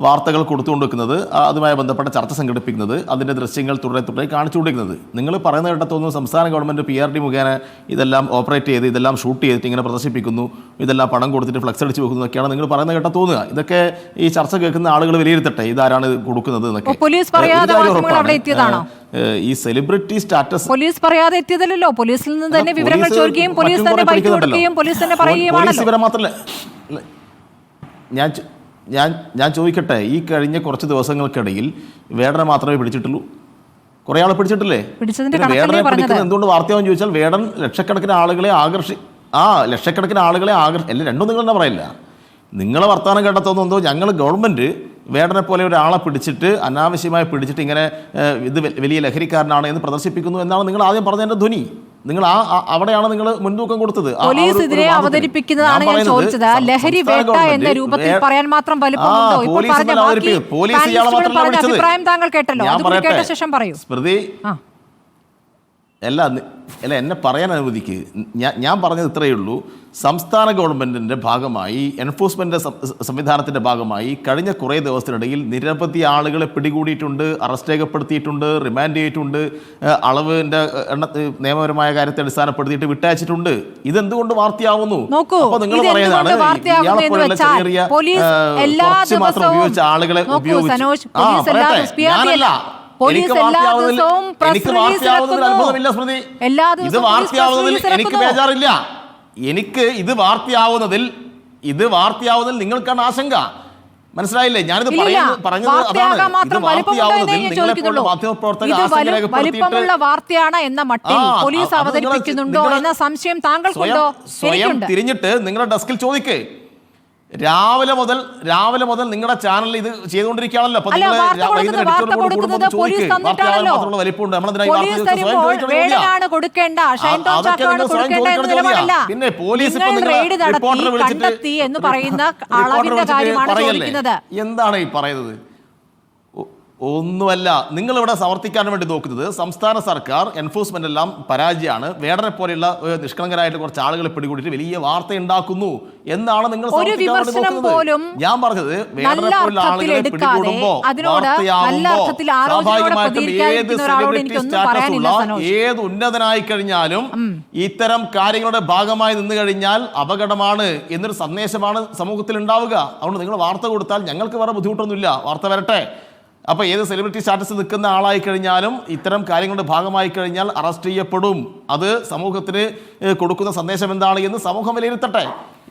വാർത്തകൾ കൊടുത്തുകൊണ്ടിരിക്കുന്നത്, അതുമായി ബന്ധപ്പെട്ട ചർച്ച സംഘടിപ്പിക്കുന്നത്, അതിൻ്റെ ദൃശ്യങ്ങൾ തുടരെ കാണിച്ചുകൊണ്ടിരിക്കുന്നത്. നിങ്ങൾ പറയുന്ന കേട്ടതൊന്നും സംസ്ഥാന ഗവൺമെൻറ് PRD മുഖേന ഇതെല്ലാം ഓപ്പറേറ്റ് ചെയ്ത് ഇതെല്ലാം ഷൂട്ട് ചെയ്തിട്ട് ഇങ്ങനെ പ്രദർശിപ്പിക്കുന്നു, ഇതെല്ലാം പണം കൊടുത്തിട്ട് ഫ്ലക്സ് അടിച്ച് വെക്കുന്നു എന്നൊക്കെയാണ് നിങ്ങൾ പറയുന്ന കേട്ട തോന്നുക. ഇതൊക്കെ ഈ ചർച്ച കേൾക്കുന്ന ആളുകൾ വിലയിരുത്തട്ടെ, ഇതാരാണ് കൊടുക്കുന്നത് എന്നൊക്കെ. ഈ സെലിബ്രിറ്റി സ്റ്റാറ്റസ് പോലീസ് പറയാതെ എത്തിയതല്ലോ, പോലീസിൽ നിന്ന് തന്നെ വിവരങ്ങൾ ചോദിക്കുകയും പോലീസ് തന്നെ ബൈക്ക് കൊടുക്കുകയും പോലീസ് തന്നെ പറയുകയുമാണല്ലോ. ഇവരെ മാത്രമല്ല, ഞാൻ ചോദിക്കട്ടെ, ഈ കഴിഞ്ഞ കുറച്ച് ദിവസങ്ങൾക്കിടയിൽ വേടനെ മാത്രമേ പിടിച്ചിട്ടുള്ളൂ? കുറേ ആളെ പിടിച്ചിട്ടില്ലേ? വേടനെ പിടിക്കുന്നത് എന്തുകൊണ്ട് വാർത്തയാണെന്ന് ചോദിച്ചാൽ വേടൻ ലക്ഷക്കണക്കിന് ആളുകളെ അല്ല, രണ്ടും നിങ്ങൾ തന്നെ പറയില്ല. നിങ്ങളെ വർത്തമാനം കേട്ടതൊന്നും ഞങ്ങൾ ഗവൺമെൻറ് വേടനെ പോലെ ഒരാളെ പിടിച്ചിട്ട് അനാവശ്യമായി പിടിച്ചിട്ട് ഇങ്ങനെ ഇത് വലിയ ലഹരിക്കാരനാണ് എന്ന് പ്രദർശിപ്പിക്കുന്നു എന്നാണ് നിങ്ങൾ ആദ്യം പറഞ്ഞതിൻ്റെ ധ്വനി. നിങ്ങൾ അവിടെയാണ് നിങ്ങൾ മുൻതൂക്കം കൊടുത്തത്. പോലീസ് ഇതിനെ അവതരിപ്പിക്കുന്നതാണ് ഞാൻ ചോദിച്ചത്. ലഹരി വേട്ട എന്ന രൂപത്തിൽ പറയാൻ മാത്രം വലിപ്പമുണ്ടോ? ഇപ്പോൾ പറഞ്ഞ അഭിപ്രായം താങ്കൾ കേട്ടല്ലോ, കേട്ട ശേഷം പറയൂ. സ്മൃതി അല്ല എന്നെ പറയാൻ അനുവദിക്ക്. ഞാൻ പറഞ്ഞത് ഇത്രയേ ഉള്ളൂ. സംസ്ഥാന ഗവൺമെൻറ്റിൻ്റെ ഭാഗമായി, എൻഫോഴ്സ്മെൻ്റ് സംവിധാനത്തിൻ്റെ ഭാഗമായി കഴിഞ്ഞ കുറേ ദിവസത്തിനിടയിൽ നിരവധി ആളുകളെ പിടികൂടിയിട്ടുണ്ട്, അറസ്റ്റ് രേഖപ്പെടുത്തിയിട്ടുണ്ട്, റിമാൻഡ് ചെയ്തിട്ടുണ്ട്, അളവിൻ്റെ നിയമപരമായ കാര്യത്തെ അടിസ്ഥാനപ്പെടുത്തിയിട്ട് വിട്ടയച്ചിട്ടുണ്ട്. ഇതെന്തുകൊണ്ട് വാർത്തയാവുന്നു? അപ്പോൾ നിങ്ങൾ പറയുന്നതാണ് ഇയാളെപ്പോലുള്ള ചെറിയ കുറച്ച് മാത്രം ഉപയോഗിച്ച ആളുകളെ ഉപയോഗിച്ച് ഞാനല്ല, എനിക്ക് വാർത്തയാവുന്നതിൽ അത്ഭുതമില്ല സ്മൃതി. ഇത് വാർത്തയാവുന്നതിൽ എനിക്ക് ബേജാറില്ല. എനിക്ക് ഇത് വാർത്തയാവുന്നതിൽ നിങ്ങൾക്കാണ് ആശങ്ക. മനസ്സിലായില്ലേ? ഞാനിത് പറഞ്ഞത് അതാണ്. ഇത് വാർത്തയാവുന്നതിൽ നിങ്ങളെപ്പോലുള്ള വലിപ്പമുള്ള വാർത്തയാണ് എന്ന മട്ടിൽ പോലീസ് അവതരിപ്പിക്കുന്നുണ്ടോ എന്ന സംശയം താങ്കൾക്കുണ്ടോ? സ്വയം തിരിഞ്ഞിട്ട് നിങ്ങളുടെ ഡെസ്കിൽ ചോദിക്കേ. രാവിലെ മുതൽ നിങ്ങളുടെ ചാനലിൽ ഇത് ചെയ്തുകൊണ്ടിരിക്കുകയാണല്ലോ. പിന്നെ പോലീസ് എന്താണ് ഈ പറയുന്നത്? ഒന്നുമല്ല. നിങ്ങളിവിടെ സമർത്ഥിക്കാൻ വേണ്ടി നോക്കുന്നത് സംസ്ഥാന സർക്കാർ, എൻഫോഴ്സ്മെന്റ് എല്ലാം പരാജയമാണ്, വേടനെ പോലെയുള്ള നിഷ്കളങ്കരായിട്ട് കുറച്ച് ആളുകളെ പിടികൂടിയിട്ട് വലിയ വാർത്ത ഉണ്ടാക്കുന്നു എന്നാണ് നിങ്ങൾ ഞാൻ പറഞ്ഞത്. വേടനെ പോലുള്ള ആളുകളെ പിടികൂടുമ്പോ സ്വാഭാവികമായിട്ടും ഏത് സെലിബ്രിറ്റി സ്റ്റാറ്റസ് ഉള്ള ഏത് ഉന്നതനായി കഴിഞ്ഞാലും ഇത്തരം കാര്യങ്ങളുടെ ഭാഗമായി നിന്ന് കഴിഞ്ഞാൽ അപകടമാണ് എന്നൊരു സന്ദേശമാണ് സമൂഹത്തിൽ ഉണ്ടാവുക. അതുകൊണ്ട് നിങ്ങൾ വാർത്ത കൊടുത്താൽ ഞങ്ങൾക്ക് വേറെ ബുദ്ധിമുട്ടൊന്നുമില്ല, വാർത്ത വരട്ടെ. അപ്പോൾ ഏത് സെലിബ്രിറ്റി സ്റ്റാറ്റസ് നിൽക്കുന്ന ആളായി കഴിഞ്ഞാലും ഇത്തരം കാര്യങ്ങളുടെ ഭാഗമായി കഴിഞ്ഞാൽ അറസ്റ്റ് ചെയ്യപ്പെടും. അത് സമൂഹത്തിന് കൊടുക്കുന്ന സന്ദേശം എന്താണ് എന്ന് സമൂഹം വിലയിരുത്തട്ടെ.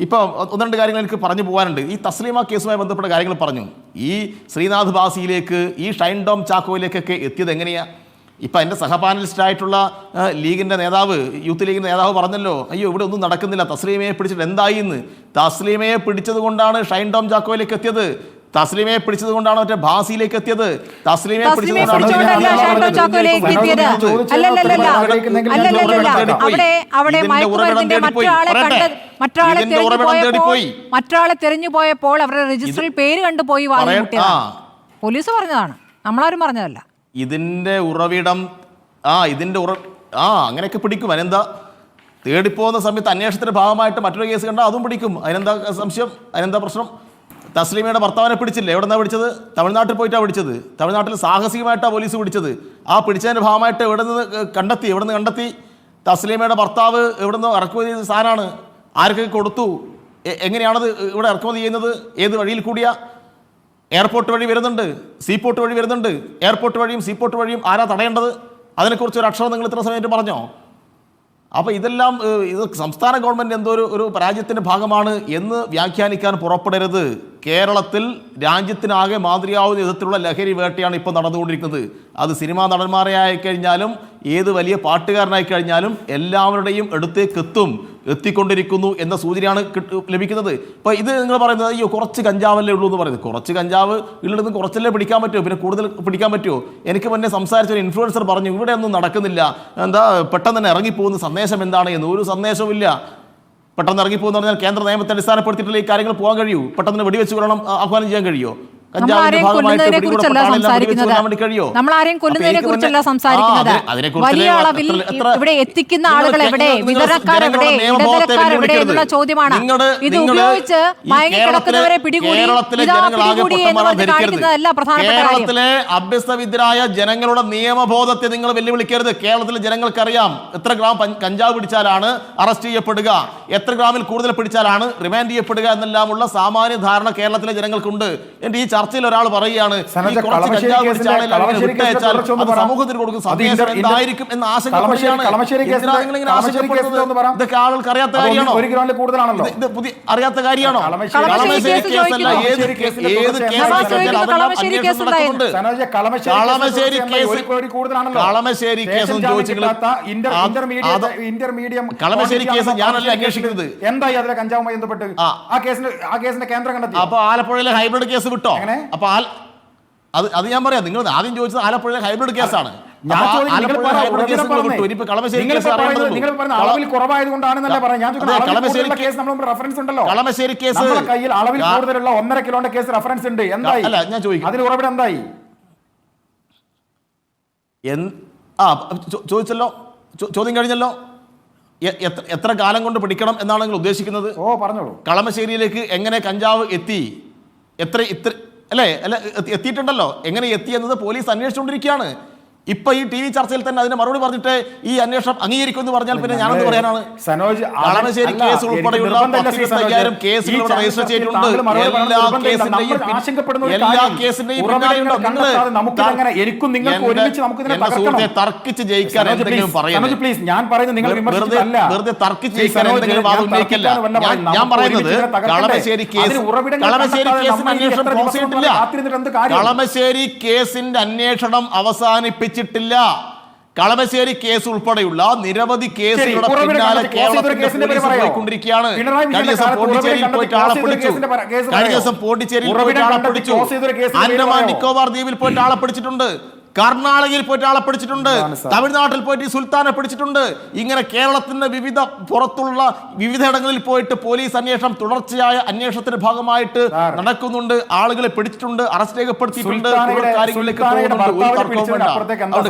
ഇപ്പോൾ ഒന്ന് രണ്ട് കാര്യങ്ങൾ എനിക്ക് പറഞ്ഞു പോകാനുണ്ട്. ഈ തസ്ലീമ കേസുമായി ബന്ധപ്പെട്ട കാര്യങ്ങൾ പറഞ്ഞു. ഈ ശ്രീനാഥ് ബാസിയിലേക്ക്, ഈ ഷൈൻ ടോം ചാക്കോയിലേക്കൊക്കെ എത്തിയത് എങ്ങനെയാണ്? ഇപ്പം എൻ്റെ സഹപാനലിസ്റ്റായിട്ടുള്ള ലീഗിൻ്റെ നേതാവ്, യൂത്ത് ലീഗിൻ്റെ നേതാവ് പറഞ്ഞല്ലോ, അയ്യോ ഇവിടെ ഒന്നും നടക്കുന്നില്ല, തസ്ലീമയെ പിടിച്ചിട്ട് എന്തായി എന്ന്. തസ്ലീമയെ പിടിച്ചത് കൊണ്ടാണ് ഷൈൻ ടോം ചാക്കോയിലേക്ക് എത്തിയത്. തസ്ലീമയെ പിടിച്ചത് കൊണ്ടാണ് മറ്റേ ഭാസിയിലേക്ക് എത്തിയത്. തസ്ലീമയെ മറ്റൊരാളെ തെരഞ്ഞു പോയപ്പോൾ അവരുടെ രജിസ്റ്ററിൽ പേര് കണ്ടുപോയി പോലീസ് പറഞ്ഞതാണ്, നമ്മളാരും പറഞ്ഞതല്ല. ഇതിന്റെ ഉറവിടം അങ്ങനെയൊക്കെ പിടിക്കും. അതിനെന്താ? തേടിപ്പോകുന്ന സമയത്ത് അന്വേഷണത്തിന്റെ ഭാഗമായിട്ട് മറ്റൊരു കേസ് കണ്ടാൽ അതും പിടിക്കും. അതിനെന്താ സംശയം? അതിനെന്താ പ്രശ്നം? തസ്ലീമയുടെ ഭർത്താവിനെ പിടിച്ചില്ലേ? എവിടെ നിന്നാണ് പിടിച്ചത്? തമിഴ്നാട്ടിൽ പോയിട്ടാണ് പിടിച്ചത്. തമിഴ്നാട്ടിൽ സാഹസികമായിട്ടാണ് പോലീസ് പിടിച്ചത്. ആ പിടിച്ചതിൻ്റെ ഭാഗമായിട്ട് എവിടെ നിന്ന് കണ്ടെത്തി? തസ്ലീമയുടെ ഭർത്താവ് എവിടെ നിന്ന് ഇറക്കുമതി ചെയ്ത സാധനമാണ്. ആർക്കൊക്കെ കൊടുത്തു? എങ്ങനെയാണത് ഇവിടെ ഇറക്കുമതി ചെയ്യുന്നത്? ഏത് വഴിയിൽ കൂടിയാ? എയർപോർട്ട് വഴി വരുന്നുണ്ട്, സീപോർട്ട് വഴി വരുന്നുണ്ട്. എയർപോർട്ട് വഴിയും സീപോർട്ട് വഴിയും ആരാ തടയേണ്ടത്? അതിനെക്കുറിച്ച് ഒരു അക്ഷരം നിങ്ങൾ ഇത്ര സമയത്ത് പറഞ്ഞോ? അപ്പോൾ ഇതെല്ലാം ഇത് സംസ്ഥാന ഗവൺമെൻറ് എന്തോ ഒരു പരാജയത്തിൻ്റെ ഭാഗമാണ് എന്ന് വ്യാഖ്യാനിക്കാൻ പുറപ്പെടരുത്. കേരളത്തിൽ രാജ്യത്തിനാകെ മാതൃകയാവുന്ന വിധത്തിലുള്ള ലഹരി വേട്ടയാണ് ഇപ്പോൾ നടന്നുകൊണ്ടിരിക്കുന്നത്. അത് സിനിമാ നടന്മാരെ ആയിക്കഴിഞ്ഞാലും ഏത് വലിയ പാട്ടുകാരനായി കഴിഞ്ഞാലും എല്ലാവരുടെയും അടുത്തേക്ക് എത്തിക്കൊണ്ടിരിക്കുന്നു എന്ന സൂചനയാണ് ലഭിക്കുന്നത്. ഇപ്പോൾ ഇത് നിങ്ങൾ പറയുന്നത് അയ്യോ കുറച്ച് കഞ്ചാവല്ലേ ഉള്ളൂ എന്ന് പറയുന്നത്. കുറച്ച് കഞ്ചാവ് ഉള്ളിടത്ത് കുറച്ചല്ലേ പിടിക്കാൻ പറ്റുമോ? പിന്നെ കൂടുതൽ പിടിക്കാൻ പറ്റുമോ? എനിക്ക് മുന്നേ സംസാരിച്ച ഒരു ഇൻഫ്ലുവൻസർ പറഞ്ഞു ഇവിടെ ഒന്നും നടക്കുന്നില്ല, എന്താ പെട്ടെന്ന് തന്നെ ഇറങ്ങിപ്പോകുന്ന സന്ദേശം എന്താണ് എന്ന്. ഒരു സന്ദേശവും ഇല്ല. പെട്ടെന്ന് ഇറങ്ങിപ്പോകുന്ന പറഞ്ഞാൽ കേന്ദ്ര നിയമത്തെ അടിസ്ഥാനപ്പെടുത്തിയിട്ടുള്ള ഈ കാര്യങ്ങൾ പോകാൻ കഴിയൂ? പെട്ടെന്ന് വെടിവെച്ച് കൊല്ലണം ആഹ്വാനം ചെയ്യാൻ കഴിയുമോ? നമ്മൾ ആരെയും കൊല്ലുന്നതിനെ കുറിച്ചല്ല സംസാരിക്കുന്നത്. നമ്മൾ ആരെയും കൊല്ലുന്നതിനെ കുറിച്ചല്ല സംസാരിക്കുന്നത്. വലിയ അളവിൽ ഇവിടെ എത്തിക്കുന്ന ആളുകൾ എവിടെ, വിതരണക്കാർ എവിടെ, ഇടനിലക്കാർ എവിടെ എന്നുള്ള ചോദ്യമാണ്. ഇത് ഉപയോഗിച്ച് മയങ്ങിക്കിടക്കുന്നവരെ പിടികൂടി ഇതാ പിടികൂടി എന്ന് പറഞ്ഞ് കാണിക്കുന്നതല്ല പ്രധാനപ്പെട്ട കാര്യം. കേരളത്തിലെ അഭ്യസ്തവിദ്യരായ ജനങ്ങളുടെ നിയമബോധത്തെ നിങ്ങൾ വെല്ലുവിളിക്കരുത്. കേരളത്തിലെ ജനങ്ങൾക്കറിയാം എത്ര ഗ്രാം കഞ്ചാവ് പിടിച്ചാലാണ് അറസ്റ്റ് ചെയ്യപ്പെടുക, എത്ര ഗ്രാമിൽ കൂടുതൽ പിടിച്ചാലാണ് റിമാൻഡ് ചെയ്യപ്പെടുക എന്നെല്ലാമുള്ള സാമാന്യ ധാരണ കേരളത്തിലെ ജനങ്ങൾക്കുണ്ട്. എന്റെ ഈ ചർച്ചയിൽ ഒരാൾ പറയുകയാണ് സമൂഹത്തിന് കൊടുക്കുന്ന സന്ദേശം എന്തായിരിക്കും എന്ന ആശങ്കപ്പെടുകയാണ്. ഇതൊക്കെ ആളുകൾക്ക് അറിയാത്ത കാര്യമാണോ? ഇത് പുതിയ അറിയാത്ത കാര്യമാണോ? കളമശ്ശേരി കേസ് ഞാനല്ല അന്വേഷിക്കുന്നത്. എന്തായി അതിലെ കഞ്ചാവുമായി ബന്ധപ്പെട്ട് ആ കേസിന്റെ കേന്ദ്രം കണ്ടെത്തി. അപ്പൊ ആലപ്പുഴയിലെ ഹൈബ്രിഡ് കേസ് വിട്ടോ? അപ്പൊ അത് ഞാൻ പറയാം. നിങ്ങൾ ആദ്യം ചോദിച്ചത് ആലപ്പുഴയിലെ ഹൈബ്രിഡ് കേസാണ്. അളവിൽ കുറവായതുകൊണ്ടാണെന്നല്ലേ പറയാം. ഞാൻ റെഫറൻസ് ഉണ്ടല്ലോ കളമശ്ശേരി കേസ് കയ്യിൽ അളവിൽ കൂടുതലുള്ള 1.5 കിലോന്റെ കേസ് റെഫറൻസ് ഉണ്ട്. എന്തായി? ഞാൻ ചോദിക്കും അതിന് ഉറവിടം എന്തായി? ചോദിച്ചല്ലോ, ചോദ്യം കഴിഞ്ഞല്ലോ. എത്ര കാലം കൊണ്ട് പിടിക്കണം എന്നാണ് നിങ്ങൾ ഉദ്ദേശിക്കുന്നത്? പറഞ്ഞോളൂ. കളമശ്ശേരിയിലേക്ക് എങ്ങനെ കഞ്ചാവ് എത്തി, ഇത്ര അല്ലേ എത്തിയിട്ടുണ്ടല്ലോ, എങ്ങനെ എത്തി എന്നത് പോലീസ് അന്വേഷിച്ചുകൊണ്ടിരിക്കുകയാണ്. ഇപ്പൊ ഈ ടി വി ചർച്ചയിൽ തന്നെ അതിന് മറുപടി പറഞ്ഞിട്ട് ഈ അന്വേഷണം അംഗീകരിക്കുമെന്ന് പറഞ്ഞാൽ പിന്നെ ഞാനെന്ത് പറയാനാണ്? കളമശ്ശേരി കേസ് ഉൾപ്പെടെയുള്ള 10,000 കേസുകൾ രജിസ്റ്റർ ചെയ്തിട്ടുണ്ട്. എല്ലാ കേസിന്റെയും സുഹൃത്തെ തർക്കിച്ച് ജയിക്കാൻ എന്തെങ്കിലും പറയുന്നത്, വെറുതെ തർക്കിച്ച് ജയിക്കാൻ എന്തെങ്കിലും വാദം ഉന്നയിക്കില്ല. ഞാൻ പറയുന്നത് കളമശ്ശേരി കേസിന്റെ അന്വേഷണം ക്ലോസ് ചെയ്തിട്ടില്ല. കളമശ്ശേരി കേസിന്റെ അന്വേഷണം അവസാനിപ്പിച്ചിട്ടില്ല. കളമശ്ശേരി കേസ് ഉൾപ്പെടെയുള്ള നിരവധി കേസുകളുടെ പിന്നാലെ കേരളത്തിലേക്കൊണ്ടിരിക്കുകയാണ്. കഴിഞ്ഞ ദിവസം പോണ്ടിച്ചേരിയിൽ പോയിട്ട് ആളെ പിടിച്ചു. ആൻഡമാൻ നിക്കോബാർ ദ്വീപിൽ പോയിട്ട് ആളെ പിടിച്ചിട്ടുണ്ട്. കർണാടകയിൽ പോയിട്ട് ആളെ പിടിച്ചിട്ടുണ്ട്. തമിഴ്നാട്ടിൽ പോയിട്ട് സുൽത്താനെ പിടിച്ചിട്ടുണ്ട്. ഇങ്ങനെ കേരളത്തിന്റെ പുറത്തുള്ള വിവിധയിടങ്ങളിൽ പോയിട്ട് പോലീസ് അന്വേഷണം തുടർച്ചയായ അന്വേഷണത്തിന്റെ ഭാഗമായിട്ട് നടക്കുന്നുണ്ട്. ആളുകളെ പിടിച്ചിട്ടുണ്ട്, അറസ്റ്റ് രേഖപ്പെടുത്തിയിട്ടുണ്ട്.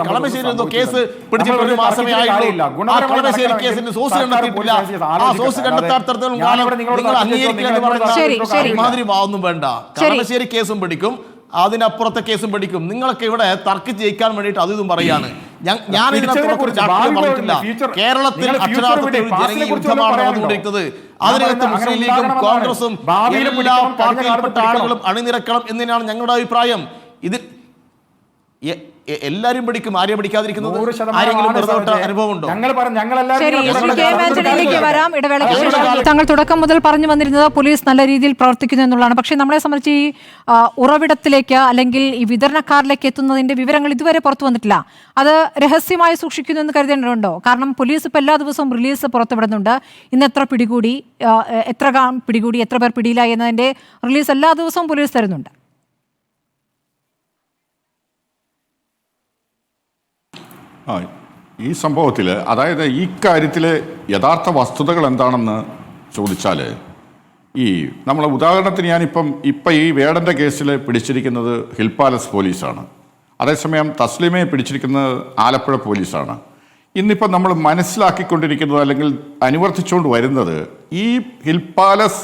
കളമശ്ശേരി എന്തോ കേസ് പിടിച്ചിട്ട് 1 മാസമേ ആയിട്ടുള്ളൂ. ആ കളമശ്ശേരി കേസിന്റെ സോഴ്സ് കണ്ടെത്തിയിട്ടില്ല. ആ സോഴ്സ് കണ്ടെത്താത്തടത്തോളം കാലം നിങ്ങൾ അംഗീകരിക്കില്ല എന്ന് പറയുന്ന മാതിരി വാദമൊന്നും വേണ്ട. കളമശ്ശേരി കേസും പിടിക്കും, അതിനപ്പുറത്തെ കേസും പഠിക്കും. നിങ്ങളൊക്കെ ഇവിടെ തർക്കിച്ച് ജയിക്കാൻ വേണ്ടിയിട്ട് അതും പറയാണ്. ഞാൻ ഇതിനകത്ത് പറഞ്ഞിട്ടില്ല. കേരളത്തിൽ അക്ഷരാർത്ഥത്തിൽ ഒരു ജനകീയ യുദ്ധമാണ് നടന്നുകൊണ്ടിരിക്കുന്നത്. അതിനകത്ത് മുസ്ലിം ലീഗും കോൺഗ്രസും എല്ലാ പാർട്ടിയിൽപ്പെട്ട ആളുകളും അണിനിരക്കണം എന്നതിനാണ് ഞങ്ങളുടെ അഭിപ്രായം. ഇത് എല്ലാരും പഠിക്കും, ആരെയും പഠിക്കാതിരിക്കുന്നത്? അനുഭവം ഉണ്ടോ? താങ്കൾ തുടക്കം മുതൽ പറഞ്ഞു വന്നിരുന്നത് പോലീസ് നല്ല രീതിയിൽ പ്രവർത്തിക്കുന്നു എന്നുള്ളതാണ്. പക്ഷേ നമ്മളെ സംബന്ധിച്ച് ഈ ഉറവിടത്തിലേക്ക് അല്ലെങ്കിൽ ഈ വിതരണക്കാരിലേക്ക് എത്തുന്നതിന്റെ വിവരങ്ങൾ ഇതുവരെ പുറത്തു വന്നിട്ടില്ല. അത് രഹസ്യമായി സൂക്ഷിക്കുന്നു എന്ന് കരുതേണ്ടതുണ്ടോ? കാരണം പോലീസ് ഇപ്പോൾ എല്ലാ ദിവസവും റിലീസ് പുറത്തുവിടുന്നുണ്ട്. ഇന്ന് എത്ര പിടികൂടി, എത്ര പിടികൂടി, എത്ര പേർ പിടിയിലായി എന്നതിന്റെ റിലീസ് എല്ലാ ദിവസവും പോലീസ് തരുന്നുണ്ട്. ഈ സംഭവത്തിൽ, അതായത് ഈ കാര്യത്തിൽ യഥാർത്ഥ വസ്തുതകൾ എന്താണെന്ന് ചോദിച്ചാൽ, ഈ നമ്മളെ ഉദാഹരണത്തിന് ഇപ്പം ഈ വേടൻ്റെ കേസിൽ പിടിച്ചിരിക്കുന്നത് ഹിൽ പാലസ് പോലീസാണ്. അതേസമയം തസ്ലിമയെ പിടിച്ചിരിക്കുന്നത് ആലപ്പുഴ പോലീസാണ്. ഇന്നിപ്പം നമ്മൾ മനസ്സിലാക്കിക്കൊണ്ടിരിക്കുന്നത് അല്ലെങ്കിൽ അനുവർത്തിച്ചുകൊണ്ട് വരുന്നത്, ഈ ഹിൽ പാലസ്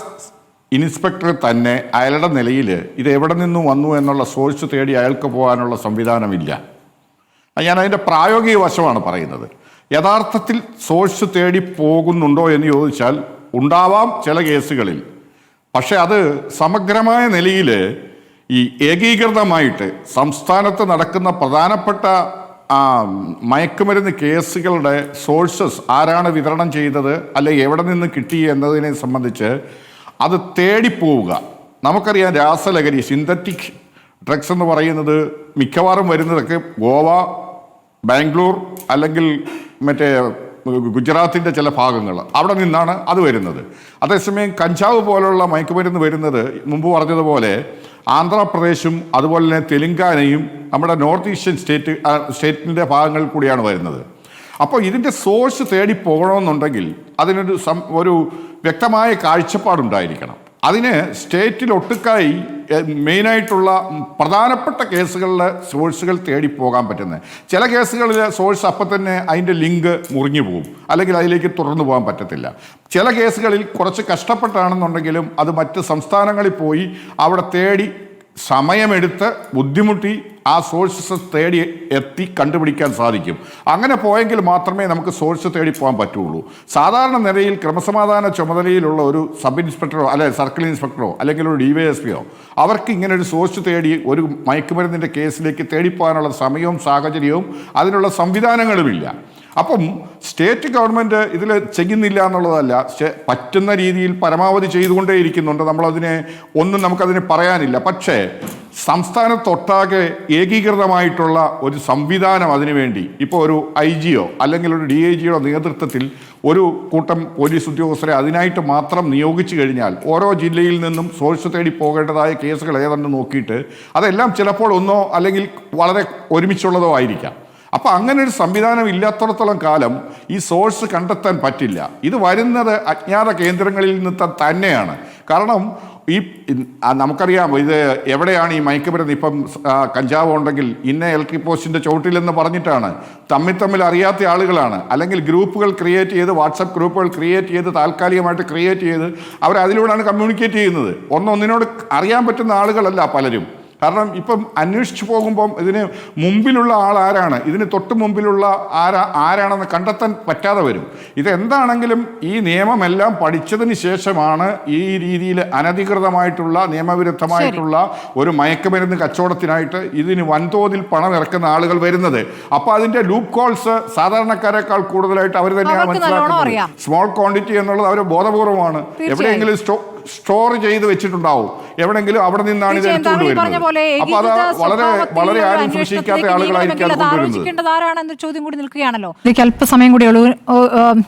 ഇൻസ്പെക്ടർ തന്നെ അയാളുടെ നിലയിൽ ഇത് എവിടെ നിന്ന് വന്നു എന്നുള്ള സോഴ്സ് തേടി അയാൾക്ക് പോകാനുള്ള സംവിധാനമില്ല. ഞാൻ അതിൻ്റെ പ്രായോഗിക വശമാണ് പറയുന്നത്. യഥാർത്ഥത്തിൽ സോഴ്സ് തേടി പോകുന്നുണ്ടോ എന്ന് ചോദിച്ചാൽ ഉണ്ടാവാം ചില കേസുകളിൽ. പക്ഷെ അത് സമഗ്രമായ നിലയിൽ ഈ ഏകീകൃതമായിട്ട് സംസ്ഥാനത്ത് നടക്കുന്ന പ്രധാനപ്പെട്ട മയക്കുമരുന്ന് കേസുകളുടെ സോഴ്സസ് ആരാണ് വിതരണം ചെയ്തത്, അല്ലെങ്കിൽ എവിടെ നിന്ന് കിട്ടി എന്നതിനെ സംബന്ധിച്ച് അത് തേടിപ്പോവുക. നമുക്കറിയാം, രാസലഹരി സിന്തറ്റിക് ഡ്രഗ്സ് എന്ന് പറയുന്നത് മിക്കവാറും വരുന്നതൊക്കെ ഗോവ, ബാംഗ്ലൂർ അല്ലെങ്കിൽ മറ്റേ ഗുജറാത്തിൻ്റെ ചില ഭാഗങ്ങൾ, അവിടെ നിന്നാണ് അത് വരുന്നത്. അതേസമയം കഞ്ചാവ് പോലുള്ള മയക്കുമരുന്ന് വരുന്നത് മുമ്പ് പറഞ്ഞതുപോലെ ആന്ധ്രാപ്രദേശും അതുപോലെ തന്നെ തെലുങ്കാനയും നമ്മുടെ നോർത്ത് ഈസ്റ്റേൺ സ്റ്റേറ്റിൻ്റെ ഭാഗങ്ങളിൽ കൂടിയാണ് വരുന്നത്. അപ്പോൾ ഇതിൻ്റെ സോഴ്സ് തേടി പോകണമെന്നുണ്ടെങ്കിൽ അതിനൊരു വ്യക്തമായ കാഴ്ചപ്പാടുണ്ടായിരിക്കണം. അതിന് സ്റ്റേറ്റിൽ ഒട്ടുക്കായി മെയിനായിട്ടുള്ള പ്രധാനപ്പെട്ട കേസുകളിലെ സോഴ്സുകൾ തേടി പോകാൻ പറ്റുന്നത്. ചില കേസുകളിൽ സോഴ്സ് അപ്പം തന്നെ അതിൻ്റെ ലിങ്ക് മുറിഞ്ഞു പോകും, അല്ലെങ്കിൽ അതിലേക്ക് തുടർന്നു പോകാൻ പറ്റത്തില്ല. ചില കേസുകളിൽ കുറച്ച് കഷ്ടപ്പെട്ടാണെന്നുണ്ടെങ്കിലും അത് മറ്റ് സംസ്ഥാനങ്ങളിൽ പോയി അവിടെ തേടി സമയമെടുത്ത് ബുദ്ധിമുട്ടി ആ സോഴ്സസ് തേടി എത്തി കണ്ടുപിടിക്കാൻ സാധിക്കും. അങ്ങനെ പോയെങ്കിൽ മാത്രമേ നമുക്ക് സോഴ്സ് തേടി പോകാൻ പറ്റുള്ളൂ. സാധാരണ നിലയിൽ ക്രമസമാധാന ചുമതലയിലുള്ള ഒരു സബ് ഇൻസ്പെക്ടറോ അല്ലെങ്കിൽ സർക്കിൾ ഇൻസ്പെക്ടറോ അല്ലെങ്കിൽ ഒരു DYSPയോ അവർക്ക് ഇങ്ങനെ ഒരു സോഴ്സ് തേടി ഒരു മയക്കുമരുന്നിൻ്റെ കേസിലേക്ക് തേടിപ്പോകാനുള്ള സമയവും സാഹചര്യവും അതിനുള്ള സംവിധാനങ്ങളുമില്ല. അപ്പം സ്റ്റേറ്റ് ഗവൺമെൻറ് ഇതിൽ ചെയ്യുന്നില്ല എന്നുള്ളതല്ല, പറ്റുന്ന രീതിയിൽ പരമാവധി ചെയ്തുകൊണ്ടേയിരിക്കുന്നുണ്ട്. നമുക്കതിന് പറയാനില്ല. പക്ഷേ സംസ്ഥാനത്തൊട്ടാകെ ഏകീകൃതമായിട്ടുള്ള ഒരു സംവിധാനം അതിനുവേണ്ടി ഇപ്പോൾ ഒരു IGയോ അല്ലെങ്കിൽ ഒരു DIGയോ നേതൃത്വത്തിൽ ഒരു കൂട്ടം പോലീസ് ഉദ്യോഗസ്ഥരെ അതിനായിട്ട് മാത്രം നിയോഗിച്ചു കഴിഞ്ഞാൽ ഓരോ ജില്ലയിൽ നിന്നും സോഴ്സ് തേടി പോകേണ്ടതായ കേസുകൾ ഏതെന്ന് നോക്കിയിട്ട് അതെല്ലാം ചിലപ്പോൾ ഒന്നോ അല്ലെങ്കിൽ വളരെ ഒരുമിച്ചുള്ളതോ ആയിരിക്കാം. അപ്പോൾ അങ്ങനെ ഒരു സംവിധാനം ഇല്ലാത്തിടത്തോളം കാലം ഈ സോഴ്സ് കണ്ടെത്താൻ പറ്റില്ല. ഇത് വരുന്നത് അജ്ഞാത കേന്ദ്രങ്ങളിൽ നിന്ന് തന്നെയാണ്. കാരണം നമുക്കറിയാം ഇത് എവിടെയാണ് ഈ മയക്കുമരുന്ന്. ഇപ്പം കഞ്ചാവ് ഉണ്ടെങ്കിൽ ഇന്ന ഇലക്ട്രിക് പോസ്റ്റിൻ്റെ ചോട്ടിലെന്ന് പറഞ്ഞിട്ടാണ് തമ്മിൽ അറിയാത്ത ആളുകളാണ്, അല്ലെങ്കിൽ ഗ്രൂപ്പുകൾ ക്രിയേറ്റ് ചെയ്ത് വാട്സപ്പ് ഗ്രൂപ്പുകൾ ക്രിയേറ്റ് ചെയ്ത് താൽക്കാലികമായിട്ട് ക്രിയേറ്റ് ചെയ്ത് അവരതിലൂടെയാണ് കമ്മ്യൂണിക്കേറ്റ് ചെയ്യുന്നത്. ഒന്നിനോട് അറിയാൻ പറ്റുന്ന ആളുകളല്ല പലരും. കാരണം ഇപ്പം അന്വേഷിച്ചു പോകുമ്പം ഇതിന് മുമ്പിലുള്ള ആൾ ആരാണ്, ഇതിന് തൊട്ട് മുമ്പിലുള്ള ആരാണെന്ന് കണ്ടെത്താൻ പറ്റാതെ വരും. ഇതെന്താണെങ്കിലും ഈ നിയമമെല്ലാം പഠിച്ചതിന് ശേഷമാണ് ഈ രീതിയിൽ അനധികൃതമായിട്ടുള്ള നിയമവിരുദ്ധമായിട്ടുള്ള ഒരു മയക്കുമരുന്ന് കച്ചവടത്തിനായിട്ട് ഇതിന് വൻതോതിൽ പണം ഇറക്കുന്ന ആളുകൾ വരുന്നത്. അപ്പോൾ അതിൻ്റെ ലൂപ്പ് കോൾസ് സാധാരണക്കാരെക്കാൾ കൂടുതലായിട്ട് അവർ തന്നെയാണ് മനസ്സിലാക്കുന്നത്. സ്മോൾ ക്വാണ്ടിറ്റി എന്നുള്ളത് അവർ ബോധപൂർവമാണ്. എവിടെയെങ്കിലും സ്റ്റോർ ചെയ്ത് വെച്ചിട്ടുണ്ടാവും, എവിടെങ്കിലും അവിടെ നിന്നാണ് ഇത് എടുത്തുകൊണ്ട് വരുന്നത്. അപ്പൊ അത് വളരെ ആരും സൂക്ഷിക്കാത്ത ആളുകളായിരിക്കും ആലോചിക്കേണ്ടതാരാണെന്ന ചോദ്യം കൂടി നിൽക്കുകയാണല്ലോ. ഇതിലേക്ക് അല്പസമയം കൂടി ഉള്ളൂ.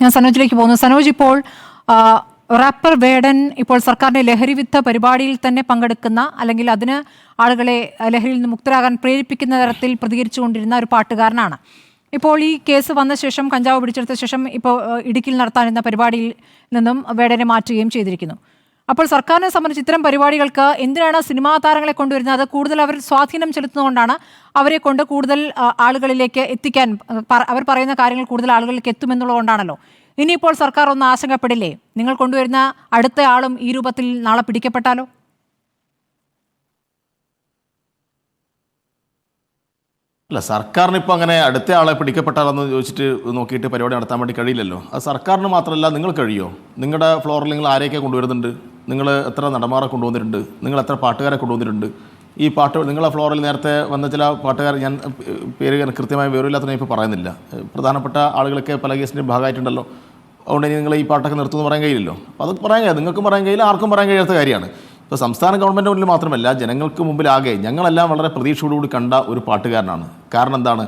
ഞാൻ സനോജിലേക്ക് പോകുന്നു. സനോജ്, ഇപ്പോൾ റാപ്പർ വേടൻ ഇപ്പോൾ സർക്കാരിന്റെ ലഹരി വിരുദ്ധ പരിപാടിയിൽ തന്നെ പങ്കെടുക്കുന്ന, അല്ലെങ്കിൽ അതിന് ആളുകളെ ലഹരിയിൽ നിന്ന് മുക്തരാകാൻ പ്രേരിപ്പിക്കുന്ന തരത്തിൽ പ്രതികരിച്ചുകൊണ്ടിരുന്ന ഒരു പാട്ടുകാരനാണ്. ഇപ്പോൾ ഈ കേസ് വന്ന ശേഷം, കഞ്ചാവ് പിടിച്ചെടുത്ത ശേഷം ഇപ്പോൾ ഇടുക്കിയിൽ നടത്താനിരുന്ന പരിപാടിയിൽ നിന്നും വേടനെ മാറ്റുകയും ചെയ്തിരിക്കുന്നു. അപ്പോൾ സർക്കാരിനെ സംബന്ധിച്ച് ഇത്തരം പരിപാടികൾക്ക് എന്തിനാണ് സിനിമാ താരങ്ങളെ കൊണ്ടുവരുന്നത്? അത് കൂടുതൽ അവർ സ്വാധീനം ചെലുത്തുന്നതുകൊണ്ടാണ്. അവരെ കൊണ്ട് കൂടുതൽ ആളുകളിലേക്ക് എത്തിക്കാൻ, അവർ പറയുന്ന കാര്യങ്ങൾ കൂടുതൽ ആളുകളിലേക്ക് എത്തുമെന്നുള്ളതുകൊണ്ടാണല്ലോ. ഇനിയിപ്പോൾ സർക്കാർ ഒന്ന് ആശങ്കപ്പെടില്ലേ? നിങ്ങൾ കൊണ്ടുവരുന്ന അടുത്ത ആളും ഈ രൂപത്തിൽ നാളെ പിടിക്കപ്പെട്ടാലോ? അല്ല, സർക്കാരിന് ഇപ്പോൾ അങ്ങനെ അടുത്ത ആളെ പിടിക്കപ്പെട്ടാലെന്ന് ചോദിച്ചിട്ട് നോക്കിയിട്ട് പരിപാടി നടത്താൻ വേണ്ടി കഴിയില്ലല്ലോ. അത് സർക്കാരിന് മാത്രമല്ല, നിങ്ങൾ കഴിയോ? നിങ്ങളുടെ ഫ്ലോറിൽ നിങ്ങൾ ആരെയൊക്കെ കൊണ്ടുവരുന്നുണ്ട്? നിങ്ങൾ എത്ര നടന്മാരെ കൊണ്ടുവന്നിട്ടുണ്ട്? നിങ്ങൾ എത്ര പാട്ടുകാരെ കൊണ്ടുവന്നിട്ടുണ്ട്? ഈ നിങ്ങളെ ഫ്ലോറിൽ നേരത്തെ വന്ന ചില പാട്ടുകാർ, ഞാൻ പേര് കൃത്യമായി വിവരമില്ലാത്ത ഇപ്പോൾ പറയുന്നില്ല, പ്രധാനപ്പെട്ട ആളുകളൊക്കെ പല കേസിൻ്റെയും ഭാഗമായിട്ടുണ്ടല്ലോ. അതുകൊണ്ട് ഇനി നിങ്ങൾ ഈ പാട്ടൊക്കെ നിർത്തുമെന്ന് പറയാൻ കഴിയില്ലല്ലോ. അപ്പോൾ അത് പറയാൻ കഴിയും, നിങ്ങൾക്കും പറയാൻ കഴിയില്ല, ആർക്കും പറയാൻ കഴിയാത്ത കാര്യമാണ്. ഇപ്പോൾ സംസ്ഥാന ഗവൺമെൻറ് മുന്നിൽ മാത്രമല്ല, ജനങ്ങൾക്ക് മുമ്പിലാകെ ഞങ്ങളെല്ലാം വളരെ പ്രതീക്ഷയോടുകൂടി കണ്ട ഒരു പാട്ടുകാരനാണ്. കാരണം എന്താണ്?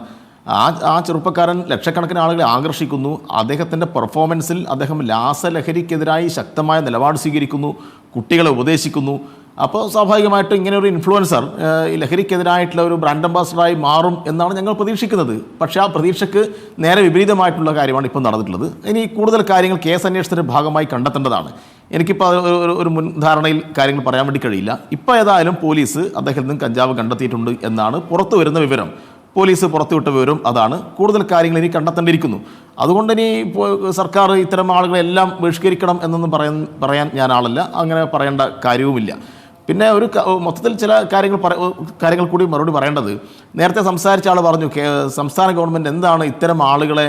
ആ ചെറുപ്പക്കാരൻ ലക്ഷക്കണക്കിന് ആളുകളെ ആകർഷിക്കുന്നു. അദ്ദേഹത്തിൻ്റെ പെർഫോമൻസിൽ അദ്ദേഹം രാസലഹരിക്കെതിരായി ശക്തമായ നിലപാട് സ്വീകരിക്കുന്നു, കുട്ടികളെ ഉപദേശിക്കുന്നു. അപ്പോൾ സ്വാഭാവികമായിട്ടും ഇങ്ങനെ ഒരു ഇൻഫ്ലുവൻസർ ലഹരിക്കെതിരായിട്ടുള്ള ഒരു ബ്രാൻഡ് അംബാസഡറായി മാറും എന്നാണ് ഞങ്ങൾ പ്രതീക്ഷിക്കുന്നത്. പക്ഷേ ആ പ്രതീക്ഷയ്ക്ക് നേരെ വിപരീതമായിട്ടുള്ള കാര്യമാണ് ഇപ്പോൾ നടന്നിട്ടുള്ളത്. ഇനി കൂടുതൽ കാര്യങ്ങൾ കേസ് അന്വേഷണത്തിൻ്റെ ഭാഗമായി കണ്ടെത്തേണ്ടതാണ്. എനിക്കിപ്പോൾ ഒരു മുൻധാരണയിൽ കാര്യങ്ങൾ പറയാൻ വേണ്ടി കഴിയില്ല. ഇപ്പോൾ ഏതായാലും പോലീസ് അദ്ദേഹത്തിൽ നിന്ന് കഞ്ചാവ് കണ്ടെത്തിയിട്ടുണ്ട് എന്നാണ് പുറത്തു വരുന്ന വിവരം. പോലീസ് പുറത്തുവിട്ട വിവരം അതാണ്. കൂടുതൽ കാര്യങ്ങൾ ഇനി കണ്ടെത്തേണ്ടിയിരിക്കുന്നു. അതുകൊണ്ട് ഇനി സർക്കാർ ഇത്തരം ആളുകളെല്ലാം ബഹിഷ്കരിക്കണം എന്നൊന്നും പറയാൻ ഞാൻ ആളല്ല, അങ്ങനെ പറയേണ്ട കാര്യവുമില്ല. പിന്നെ ഒരു മൊത്തത്തിൽ ചില കാര്യങ്ങൾ കൂടി മറുപടി പറയേണ്ടത്, നേരത്തെ സംസാരിച്ച ആൾ പറഞ്ഞു സംസ്ഥാന ഗവൺമെൻറ് എന്താണ് ഇത്തരം ആളുകളെ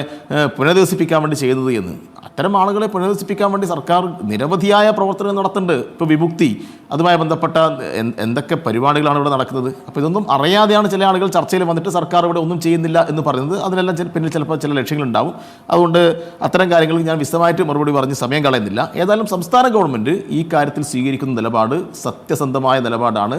പുനരധിവസിപ്പിക്കാൻ വേണ്ടി ചെയ്തത് എന്ന്. അത്തരം ആളുകളെ പുനരധിവസിപ്പിക്കാൻ വേണ്ടി സർക്കാർ നിരവധിയായ പ്രവർത്തനങ്ങൾ നടത്തുന്നുണ്ട്. ഇപ്പോൾ വിമുക്തി, അതുമായി ബന്ധപ്പെട്ട എന്തൊക്കെ പരിപാടികളാണ് ഇവിടെ നടക്കുന്നത്. അപ്പോൾ ഇതൊന്നും അറിയാതെയാണ് ചില ആളുകൾ ചർച്ചയിൽ വന്നിട്ട് സർക്കാർ ഇവിടെ ഒന്നും ചെയ്യുന്നില്ല എന്ന് പറയുന്നത്. അതിനെല്ലാം പിന്നിൽ ചിലപ്പോൾ ചില ലക്ഷ്യങ്ങളുണ്ടാവും. അതുകൊണ്ട് അത്തരം കാര്യങ്ങൾ ഞാൻ വിശദമായിട്ട് മറുപടി പറഞ്ഞ് സമയം കളയുന്നില്ല. ഏതായാലും സംസ്ഥാന ഗവൺമെൻറ് ഈ കാര്യത്തിൽ സ്വീകരിക്കുന്ന നിലപാട് സത്യസന്ധമായ നിലപാടാണ്,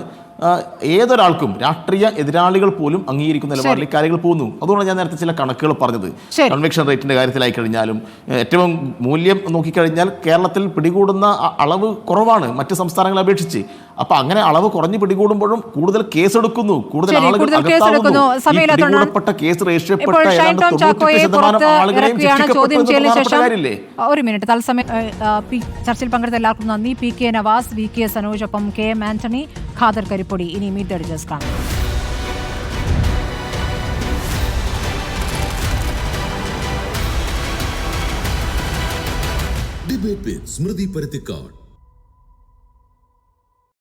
ഏതൊരാൾക്കും രാഷ്ട്രീയ എതിരാളികൾ പോലും അംഗീകരിക്കുന്ന നിലപാടിൽ കാര്യങ്ങൾ പോകുന്നു. അതുകൊണ്ടാണ് ഞാൻ നേരത്തെ ചില കണക്കുകൾ പറഞ്ഞത്. കൺവെക്ഷൻ റേറ്റിന്റെ കാര്യത്തിലായി കഴിഞ്ഞാലും ഏറ്റവും മൂല്യം നോക്കിക്കഴിഞ്ഞാൽ കേരളത്തിൽ പിടികൂടുന്ന അളവ് കുറവാണ് മറ്റ് സംസ്ഥാനങ്ങളെ അപേക്ഷിച്ച്. അപ്പൊ അങ്ങനെ അളവ് കുറഞ്ഞ് പിടികൂടുമ്പോഴും കൂടുതൽ കേസെടുക്കുന്നു, കൂടുതൽ ആളുകൾ അകത്താവുന്നു. ഈ പിടികൂടപ്പെട്ട കേസ് രജിസ്റ്റർ ചെയ്യപ്പെട്ട ഏതാണ്ട് 98% ആളുകളെയും ശിക്ഷിക്കപ്പെട്ടു. കാര്യമില്ലേ? ഒരു മിനിറ്റ്. തത്സമയം ചർച്ചയിൽ പങ്കെടുത്ത എല്ലാവർക്കും നന്ദി. P K Navas, V K Sanoj, ഒപ്പം കെ എം ആന്റണി, ഖാദർ കരിപ്പൊടി. ഇനി മീറ്റ് ദ ജഡ്ജസ് കാണാം. Debate with Smruthi Paruthikad.